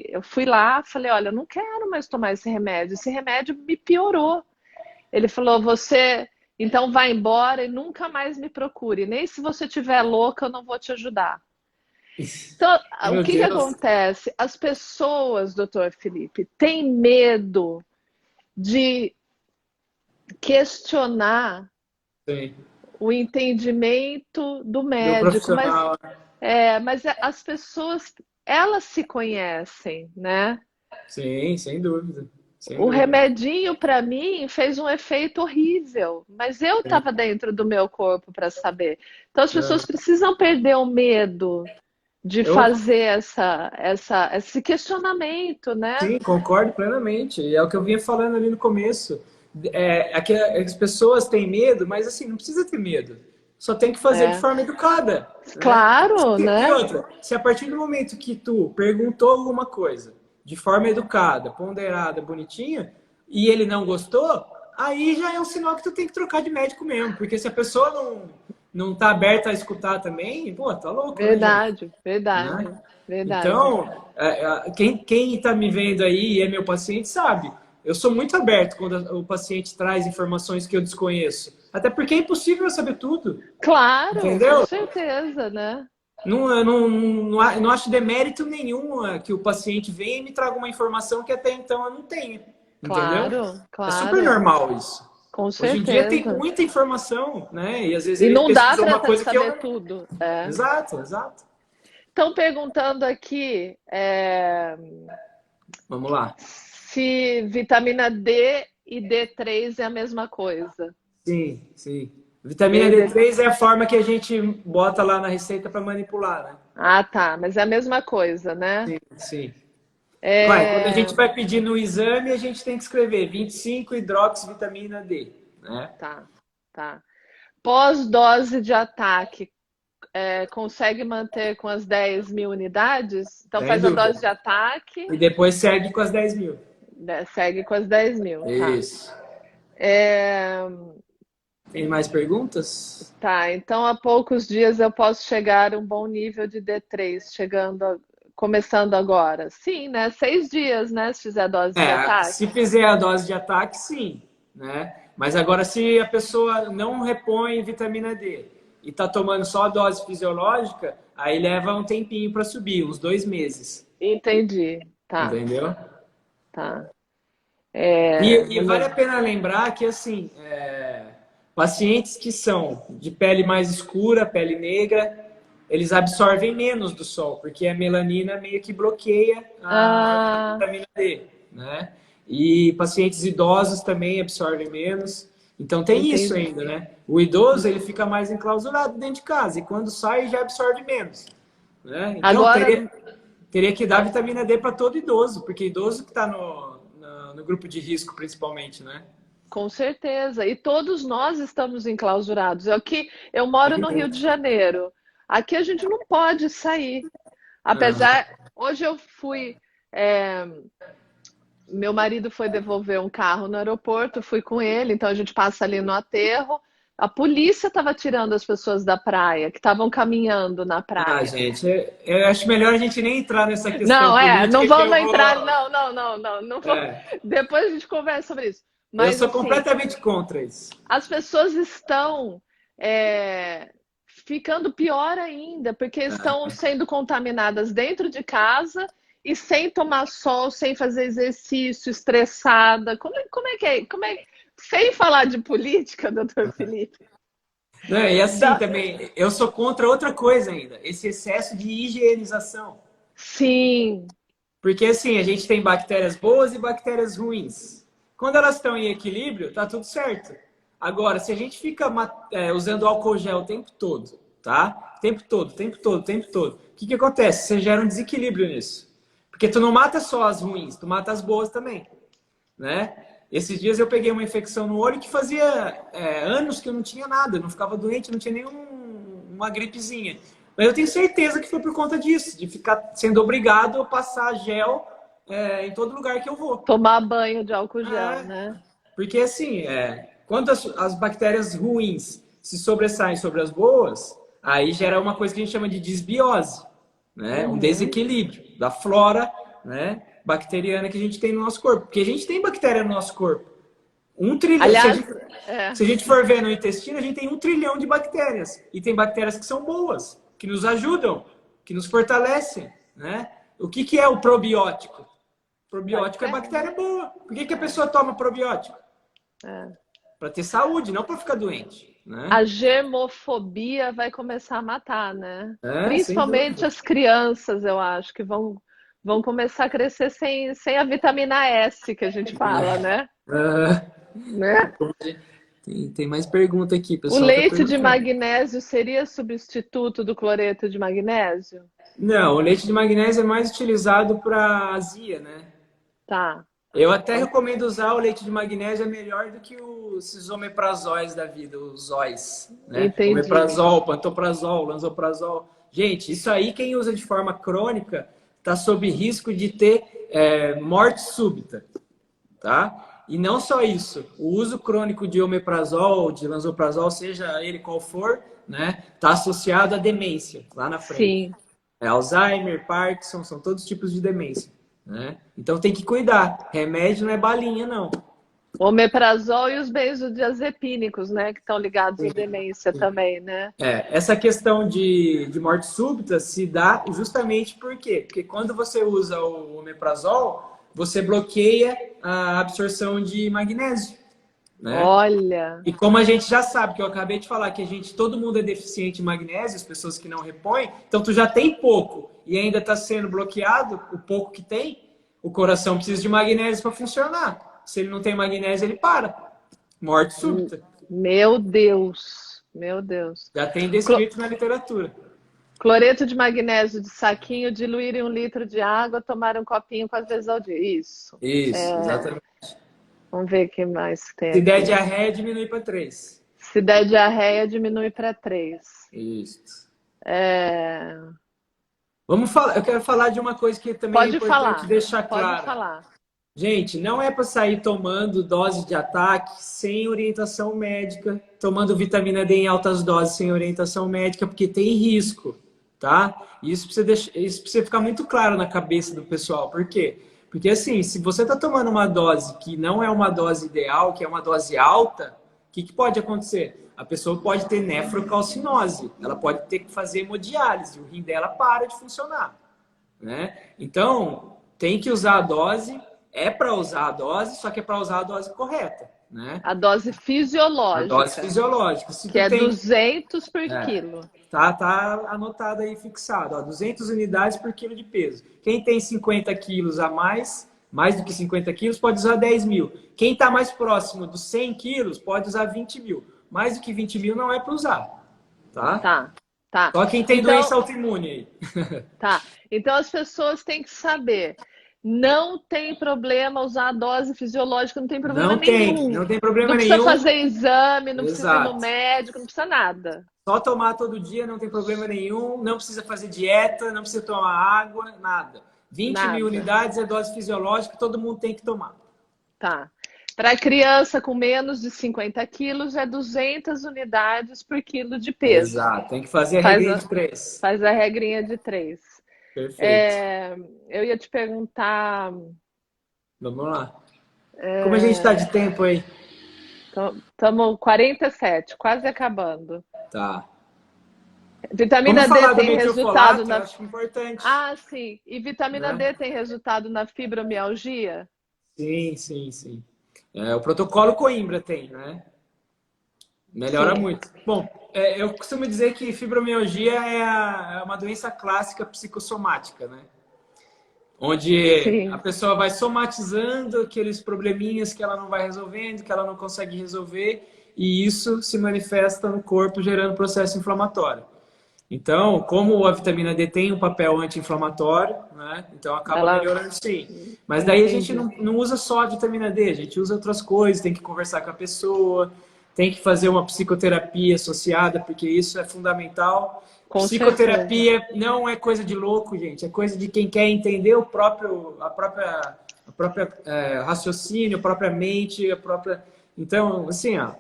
eu fui lá, falei, olha, eu não quero mais tomar esse remédio me piorou. Ele falou, você então vai embora e nunca mais me procure, nem se você estiver louca eu não vou te ajudar. Então, o Meu que Deus. acontece? As pessoas, doutor Felipe, têm medo de questionar Sim. o entendimento do Do médico, profissional. mas as pessoas, elas se conhecem, né? Sim, sem dúvida. Sem O dúvida. remedinho para mim fez um efeito horrível, mas eu estava dentro do meu corpo para saber. Então as pessoas precisam perder o medo de Eu, fazer esse questionamento, né? sim, concordo plenamente. E é o que eu vinha falando ali no começo. Que as pessoas têm medo, mas assim, não precisa ter medo. Só tem que fazer de É. forma educada. Né? Claro, E né? outra, se a partir do momento que tu perguntou alguma coisa de forma educada, ponderada, bonitinha, e ele não gostou, aí já é um sinal que tu tem que trocar de médico mesmo. Porque se a pessoa não tá aberta a escutar também, pô, tá louco, né, gente? Verdade, verdade, Né? verdade. Então, quem está me vendo aí e é meu paciente sabe, eu sou muito aberto quando o paciente traz informações que eu desconheço. Até porque é impossível eu saber tudo, Claro, com entendeu? certeza, né? Eu não acho demérito nenhum que o paciente venha e me traga uma informação que até então eu não tenho, entendeu? Claro, É super claro, normal isso. com Hoje em dia tem certeza. muita informação, né? E às vezes E ele não dá pesquisou uma para coisa que eu saber não... tudo. É. Exato, exato. Estão perguntando aqui Vamos lá. se vitamina D e D3 é a mesma coisa. Sim, sim. Vitamina D. D3 é a forma que a gente bota lá na receita para manipular, né? Ah, tá, mas é a mesma coisa, né? Sim, sim. Quando a É... gente vai pedir no exame, a gente tem que escrever 25 hidroxivitamina D, né? Tá, tá. Pós-dose de ataque, consegue manter com as 10 mil unidades? Então Sem faz a dose dúvida. de ataque, E depois segue com as 10.000. né, segue com as 10 mil, tá. Isso. Tem mais perguntas? Tá, então há poucos dias eu posso chegar a um bom nível de D3, começando agora. Sim, né? 6 dias, né? Se fizer dose de Se ataque. fizer a dose de ataque, sim, né? Mas agora, se a pessoa não repõe vitamina D e tá tomando só a dose fisiológica, aí leva um tempinho para subir, uns 2 meses. Entendi. Tá, Entendeu? tá. E vale a pena lembrar que, assim, pacientes que são de pele mais escura, pele negra, eles absorvem menos do sol, porque a melanina meio que bloqueia a Ah, vitamina D, né? E pacientes idosos também absorvem menos. Então tem isso entendi. ainda, né? O idoso, ele fica mais enclausurado dentro de casa, e quando sai já absorve menos, né? Então Agora, teria que dar vitamina D para todo idoso, porque idoso que está no grupo de risco, principalmente, né? com certeza. E todos nós estamos enclausurados. Eu É moro no Rio de verdade. Janeiro. Aqui a gente não pode sair. Aham. Apesar, hoje eu fui. é, Meu marido foi devolver um carro no aeroporto, fui com ele, então a gente passa ali no aterro. A polícia estava tirando as pessoas da praia, que estavam caminhando na Ah, praia. gente, eu acho melhor a gente nem entrar nessa questão Não, não política que vamos eu vou. entrar, não, não, não, não, não vou. É, Depois a gente conversa sobre isso. eu Mas sou assim, completamente contra isso. as pessoas estão ficando pior ainda, porque estão sendo contaminadas dentro de casa e sem tomar sol, sem fazer exercício, estressada. Como é que é? Sem falar de política, doutor Felipe? Né? E assim Da- também, eu sou contra outra coisa ainda, esse excesso de higienização. Sim, Porque assim, a gente tem bactérias boas e bactérias ruins. Quando elas estão em equilíbrio, tá tudo certo. Agora, se a gente fica usando álcool gel o tempo todo, tá? Tempo todo, tempo todo, tempo todo. O que que acontece? Você gera um desequilíbrio nisso. Porque tu não mata só as ruins, tu mata as boas também, né? Esses dias eu peguei uma infecção no olho que fazia anos que eu não tinha nada, não ficava doente, não tinha nenhuma gripezinha. Mas eu tenho certeza que foi por conta disso, de ficar sendo obrigado a passar gel em todo lugar que eu vou. tomar banho de álcool gel, É, né? porque assim, quando as bactérias ruins se sobressaem sobre as boas, aí gera uma coisa que a gente chama de disbiose, né? Um Uhum. desequilíbrio da flora, né, bacteriana que a gente tem no nosso corpo. Porque a gente tem bactéria no nosso corpo. 1 trilhão. Se a Aliás, gente, é, se a gente for ver no intestino, a gente tem 1 trilhão de bactérias. E tem bactérias que são boas, que nos ajudam, que nos fortalecem, né? O que, que é o probiótico? Probiótico é bactéria. bactéria boa. Por que, que a pessoa toma probiótico? É. Para ter saúde, não para ficar doente, né? A germofobia vai começar a matar, né? Sem Principalmente dúvida. as crianças, eu acho, que vão começar a crescer sem a vitamina S que a gente fala, né? Ah, Né? tem mais pergunta aqui, o O pessoal tá leite de perguntando. magnésio seria substituto do cloreto de magnésio? Não, o leite de magnésio é mais utilizado para azia, né? Tá. Eu até Então, recomendo usar o leite de magnésio, é melhor do que esses omeprazóis da vida, os zóis, né? entendi. Omeprazol, pantoprazol, lanzoprazol. Gente, isso aí quem usa de forma crônica está sob risco de ter morte súbita, tá? E não só isso, o uso crônico de omeprazol, de lanzoprazol, seja ele qual for, né, está associado à demência lá na frente. Sim. Alzheimer, Parkinson, são todos tipos de demência, né? Então tem que cuidar. Remédio não é balinha, não. Omeprazol e os benzodiazepínicos, né? Que estão ligados à demência também, né? Essa questão de morte súbita se dá justamente por quê? Porque quando você usa o omeprazol, você bloqueia a absorção de magnésio, né? Olha, E como a gente já sabe, que eu acabei de falar, que todo mundo é deficiente em magnésio, as pessoas que não repõem, então tu já tem pouco e ainda está sendo bloqueado, o pouco que tem, o coração precisa de magnésio para funcionar. Se ele não tem magnésio, ele para. Morte súbita. meu Deus, meu Deus. Já tem Clo- descrito na literatura. Cloreto de magnésio de saquinho, diluir em 1 litro de água, tomar um copinho 4 vezes ao dia. Isso. Isso, É, exatamente. vamos ver o que mais tem Se der aqui. diarreia, diminui para 3. Se der diarreia, diminui para 3. Isso. É, Vamos falar, eu quero falar de uma coisa que também é pode importante falar, deixar pode clara. falar. Gente, não é para sair tomando dose de ataque sem orientação médica, tomando vitamina D em altas doses sem orientação médica, porque tem risco, tá? Isso precisa ficar muito claro na cabeça do pessoal. Por quê? Porque assim, se você está tomando uma dose que não é uma dose ideal, que é uma dose alta, o que pode acontecer? A pessoa pode ter nefrocalcinose, ela pode ter que fazer hemodiálise, o rim dela para de funcionar, né? Então, tem que usar a dose É para usar a dose, só que é para usar a dose correta, né? A dose A dose fisiológica, fisiológica. Se que tu é tem, 200 por é, quilo. tá anotado aí, fixado, ó, 200 unidades por quilo de peso. Quem tem 50 quilos a mais do que 50 quilos, pode usar 10 mil. Quem está mais próximo dos 100 quilos, pode usar 20 mil. Mais do que 20 mil não é para usar, tá? Tá, tá. Só quem tem doença Então, autoimune aí. tá. Então as pessoas têm que saber. Não tem problema usar a dose fisiológica, não tem problema nenhum. Não tem Não problema precisa nenhum. fazer exame, não precisa ir no Exato. médico, não precisa nada. Só tomar todo dia, não tem problema nenhum. Não precisa fazer dieta, não precisa tomar água, nada. 20 mil Nada. unidades é dose fisiológica, todo mundo tem que tomar. Tá. Para criança com menos de 50 quilos, é 200 unidades por quilo de peso. Exato, tem que fazer a Faz regrinha a, de 3. faz a regrinha de 3. Perfeito. Eu ia te perguntar. Vamos lá. Como a gente está de tempo aí? Estamos 47, quase acabando. Tá. Vitamina Vamos D falar do tem resultado metilfolato, eu na. acho importante, Ah, sim. E vitamina né? D tem resultado na fibromialgia? Sim, sim, sim. É, o protocolo Coimbra tem, né? Melhora Sim, muito. Bom, eu costumo dizer que fibromialgia é uma doença clássica psicossomática, né? Onde a sim. pessoa vai somatizando aqueles probleminhas que ela não vai resolvendo, que ela não consegue resolver, e isso se manifesta no corpo gerando processo inflamatório. Então, como a vitamina D tem um papel anti-inflamatório, né? Então acaba Ela. melhorando sim. Mas daí a gente Entendi. não usa só a vitamina D, a gente usa outras coisas, tem que conversar com a pessoa, tem que fazer uma psicoterapia associada, porque isso é fundamental. Com certeza. Psicoterapia não é coisa de louco, gente, é coisa de quem quer entender a própria raciocínio, a própria mente, a própria. Então, assim, ó,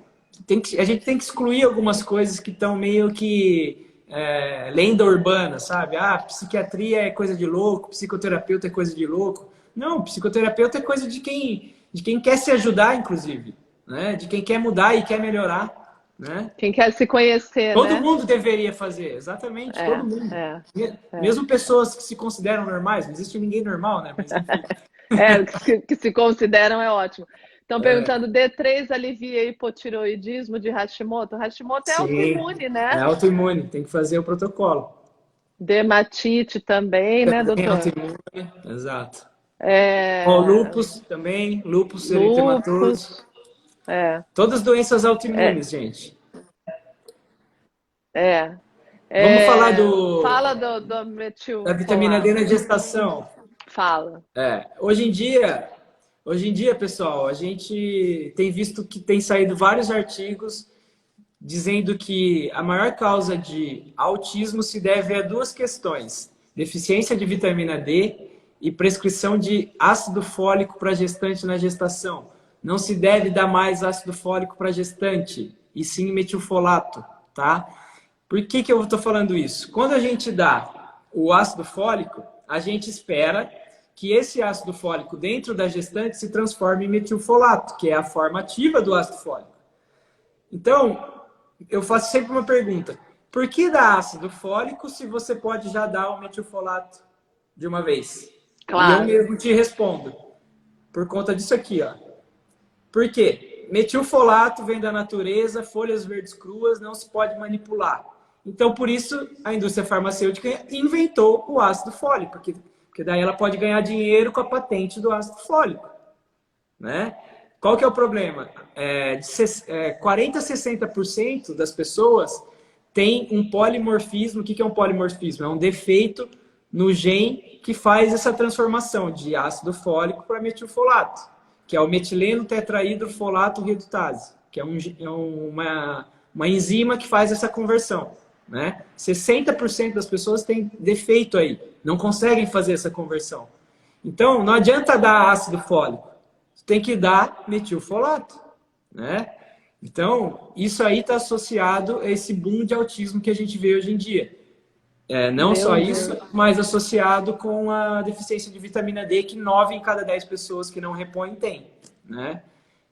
a gente tem que excluir algumas coisas que estão meio que lenda urbana, sabe? Ah, psiquiatria é coisa de louco, psicoterapeuta é coisa de louco. Não, psicoterapeuta é coisa de quem quer se ajudar, inclusive, né? De quem quer mudar e quer melhorar, né? Quem quer se conhecer, Todo né? mundo deveria fazer, exatamente, todo É, mundo. é, é. Mesmo pessoas que se consideram normais, não existe ninguém normal, né? Mas enfim. Que se consideram é ótimo. Estão perguntando, D3 alivia hipotiroidismo de Hashimoto? Hashimoto é Sim, autoimune, é né? autoimune, tem que fazer o protocolo. Dermatite também, né, Também é doutor? autoimune, exato. Ó, É, lúpus também, lúpus eritematoso. lúpus, é, Todas doenças é, autoimunes, gente. é, Vamos falar fala do, do da vitamina D na metilfolato. gestação. Fala. Hoje em dia, pessoal, a gente tem visto que tem saído vários artigos dizendo que a maior causa de autismo se deve a duas questões: deficiência de vitamina D e prescrição de ácido fólico para gestante na gestação. Não se deve dar mais ácido fólico para gestante, e sim metilfolato, tá? Por que que eu estou falando isso? Quando a gente dá o ácido fólico, a gente espera que esse ácido fólico dentro da gestante se transforme em metilfolato, que é a forma ativa do ácido fólico. Então, eu faço sempre uma pergunta: por que dar ácido fólico se você pode já dar o metilfolato de uma vez? E eu Claro. mesmo te respondo, por conta disso aqui, ó. Por quê? Metilfolato vem da natureza, folhas verdes cruas, não se pode manipular. Então, por isso, a indústria farmacêutica inventou o ácido fólico, porque daí ela pode ganhar dinheiro com a patente do ácido fólico, né? Qual que é o problema? 40 a 60% das pessoas tem um polimorfismo. O que é um polimorfismo? É um defeito no gene que faz essa transformação de ácido fólico para metilfolato, que é o metileno tetraidrofolato redutase, que é uma enzima que faz essa conversão, né? 60% das pessoas têm defeito aí, não conseguem fazer essa conversão. Então, não adianta dar ácido fólico, tem que dar metilfolato, né? Então, isso aí está associado a esse boom de autismo que a gente vê hoje em dia. Não Meu só isso, Deus. mas associado com a deficiência de vitamina D, que 9 em cada 10 pessoas que não repõem tem, né?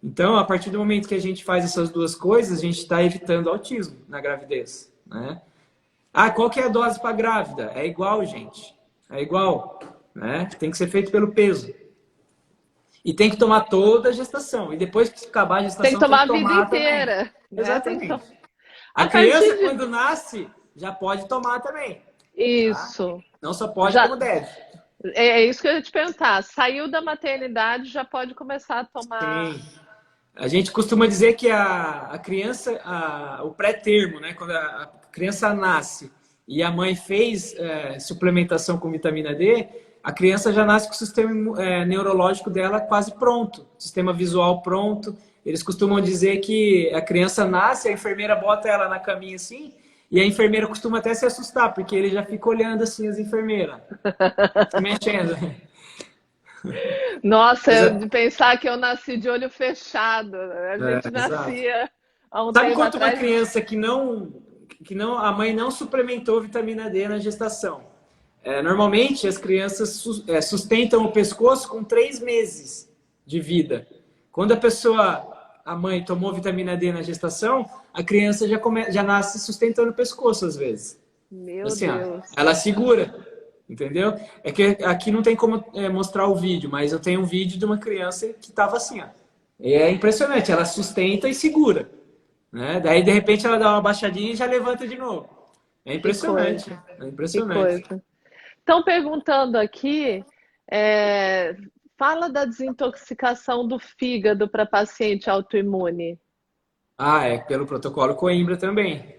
Então, a partir do momento que a gente faz essas duas coisas, a gente está evitando autismo na gravidez, né? Ah, qual que é a dose para grávida? É igual, gente. É igual, né? Tem que ser feito pelo peso. E tem que tomar toda a gestação. E depois que acabar a Tem que gestação, tomar a vida tomar inteira, também. né? Tem que Exatamente. A A criança, partir de quando nasce, já pode tomar também. Tá? isso, Não só pode, já como deve. é isso que eu ia te perguntar. Saiu da maternidade, já pode começar a tomar. Sim. A gente costuma dizer que a criança, o pré-termo, né? Quando a criança nasce e a mãe fez suplementação com vitamina D, a criança já nasce com o sistema neurológico dela quase pronto, sistema visual pronto. Eles costumam dizer que a criança nasce, a enfermeira bota ela na caminha assim, e a enfermeira costuma até se assustar, porque ele já fica olhando assim as enfermeiras, se mexendo. Nossa, Exa- de pensar que eu nasci de olho fechado. A gente exato. nascia há um Sabe tempo quanto uma atrás. criança que não a mãe não suplementou vitamina D na gestação? Normalmente as crianças sustentam o pescoço com 3 meses de vida. Quando a mãe tomou vitamina D na gestação, a criança já nasce sustentando o pescoço às vezes. Meu Assim, ó, Deus. ela segura, entendeu? É que aqui não tem como mostrar o vídeo, mas eu tenho um vídeo de uma criança que estava assim, ó. E é impressionante, ela sustenta e segura, né? Daí, de repente, ela dá uma baixadinha e já levanta de novo. É Que impressionante. coisa, É que impressionante. coisa. Estão perguntando aqui, é, fala da desintoxicação do fígado para paciente autoimune. Ah, é pelo protocolo Coimbra também.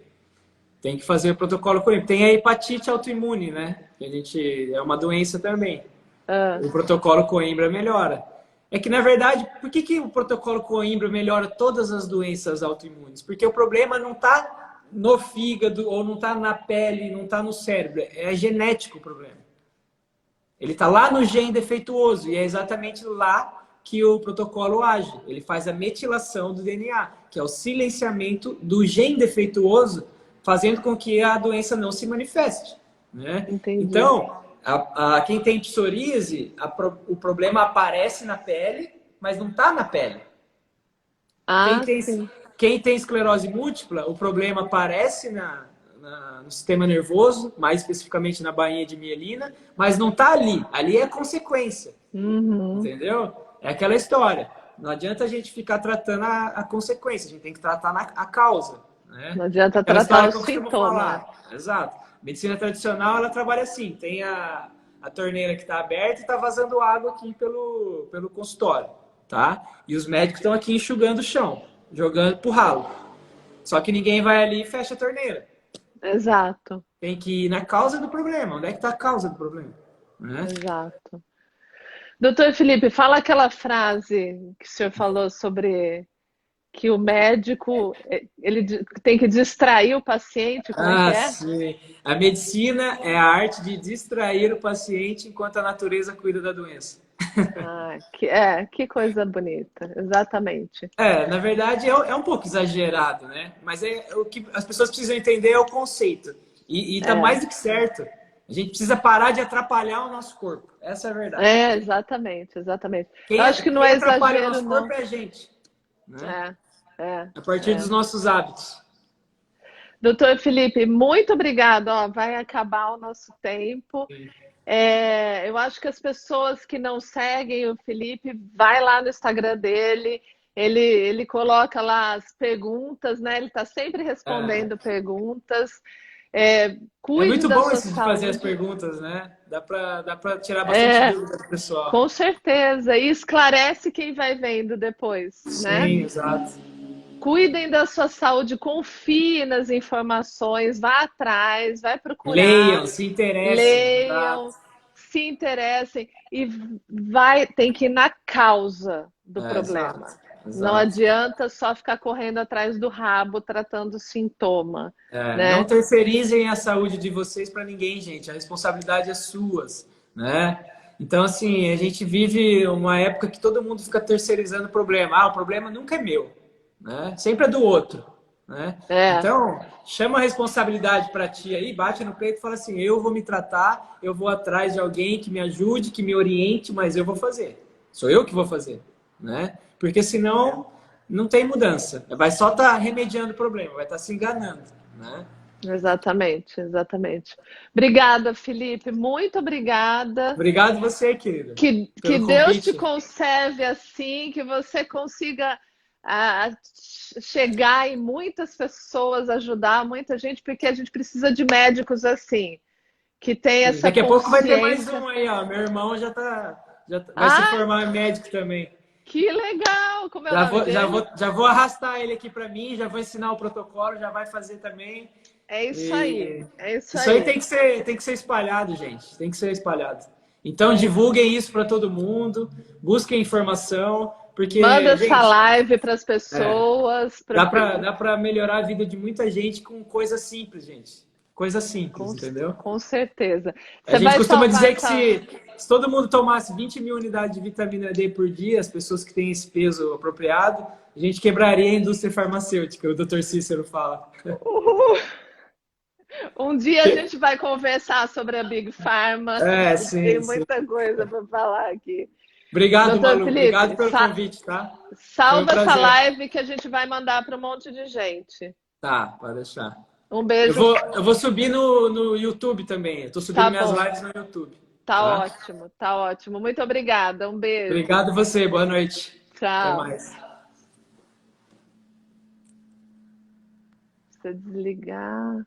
Tem que fazer o protocolo Coimbra. Tem a hepatite autoimune, né? Que a gente é uma doença também. Ah, O protocolo Coimbra melhora. É que, na verdade, por que o protocolo Coimbra melhora todas as doenças autoimunes? Porque o problema não está no fígado, ou não está na pele, não está no cérebro. É genético o problema. Ele está lá no gene defeituoso, e é exatamente lá que o protocolo age. Ele faz a metilação do DNA, que é o silenciamento do gene defeituoso, fazendo com que a doença não se manifeste. Né? entendi. Então, quem tem psoríase, o problema aparece na pele, mas não está na pele. Quem Ah, tem, sim. quem tem esclerose múltipla, o problema aparece no sistema nervoso, mais especificamente na bainha de mielina, mas não está ali. Ali é consequência, Uhum. entendeu? É aquela história. Não adianta a gente ficar tratando a consequência, a gente tem que tratar a causa. Né? Não adianta Aquela tratar história o que eu costumo sintoma. falar. Exato. Medicina tradicional, ela trabalha assim. Tem a torneira que está aberta e está vazando água aqui pelo consultório. Tá? E os médicos estão aqui enxugando o chão, jogando pro ralo. Só que ninguém vai ali e fecha a torneira. Exato, Tem que ir na causa do problema. Onde é que está a causa do problema? Né? exato. Doutor Felipe, fala aquela frase que o senhor falou sobre que o médico tem que distrair o paciente, como é que Ah, é? sim. A medicina é a arte de distrair o paciente enquanto a natureza cuida da doença. Ah, que coisa bonita, exatamente. Na verdade é um pouco exagerado, né? Mas o que as pessoas precisam entender é o conceito. E tá É, mais do que certo. A gente precisa parar de atrapalhar o nosso corpo. Essa é a verdade. exatamente, exatamente. Eu Quem, acho que não quem é atrapalha o exagero, nosso corpo não. é a gente, né? É, é, A partir dos é. nossos hábitos. Doutor Felipe, muito obrigado. Ó, vai acabar o nosso tempo. Eu acho que as pessoas que não seguem o Felipe, vai lá no Instagram dele. Ele coloca lá as perguntas, né? Ele está sempre É, respondendo perguntas. é Cuide muito da bom sua esse de fazer as saúde. perguntas, né? Dá pra tirar bastante É, dúvida do pessoal. com certeza. E esclarece quem vai vendo depois, né? Sim, exato. Cuidem da sua saúde, confie nas informações, vá atrás, vai procurar, Leiam, se interessem, leiam, exato. se interessem e tem que ir na causa do Exato, problema. Não exato. adianta só ficar correndo atrás do rabo tratando o sintoma, Não né? terceirizem a saúde de vocês para ninguém, gente. A responsabilidade é suas, né? Então, assim, a gente vive uma época que todo mundo fica terceirizando o problema. O problema nunca é meu, né? Sempre é do outro, né? É, Então, chama a responsabilidade para ti aí, bate no peito e fala assim: eu vou me tratar, eu vou atrás de alguém que me ajude, que me oriente, mas eu vou fazer. Sou eu que vou fazer, né? Porque senão não tem mudança. Vai só estar remediando o problema, vai estar se enganando, né? Exatamente, exatamente. Obrigada, Felipe, muito obrigada. Obrigado você, querida, Que pelo Deus te convite. conserve assim, que você consiga chegar em muitas pessoas, ajudar muita gente, porque a gente precisa de médicos assim, que tem Sim, essa daqui a pouco vai ter mais consciência. um aí, ó. Meu irmão vai se Ah, formar médico também. que legal! Como é o nome dele? Já vou arrastar ele aqui para mim, já vou ensinar o protocolo, já vai fazer também. É isso aí, E é isso isso aí aí. tem que ser espalhado, gente. Tem que ser espalhado. Então É isso. divulguem isso para todo mundo, busquem informação, Manda porque, essa gente, live para as é, pessoas, dá para melhorar a vida de muita gente com coisa simples, gente. Coisa com, simples, entendeu? com certeza. A Você gente vai costuma salvar dizer que essa. se todo mundo tomasse 20 mil unidades de vitamina D por dia, as pessoas que têm esse peso apropriado, a gente quebraria a indústria farmacêutica, o Dr. Cícero fala. Uhul. Um dia a gente vai conversar sobre a Big Pharma. É, Tem sim, sim. muita coisa para falar aqui. Obrigado, Doutor Malu. Obrigado Felipe, pelo convite, tá? Foi um salva essa prazer. live que a gente vai mandar para um monte de gente. Tá, pode deixar. Um beijo. Eu vou subir no YouTube também. Eu tô Tá subindo minhas bom. lives no YouTube, Tá tá? ótimo, tá ótimo. Muito obrigada. Um beijo. Obrigado você. Boa noite. Até Tchau. mais. Precisa desligar.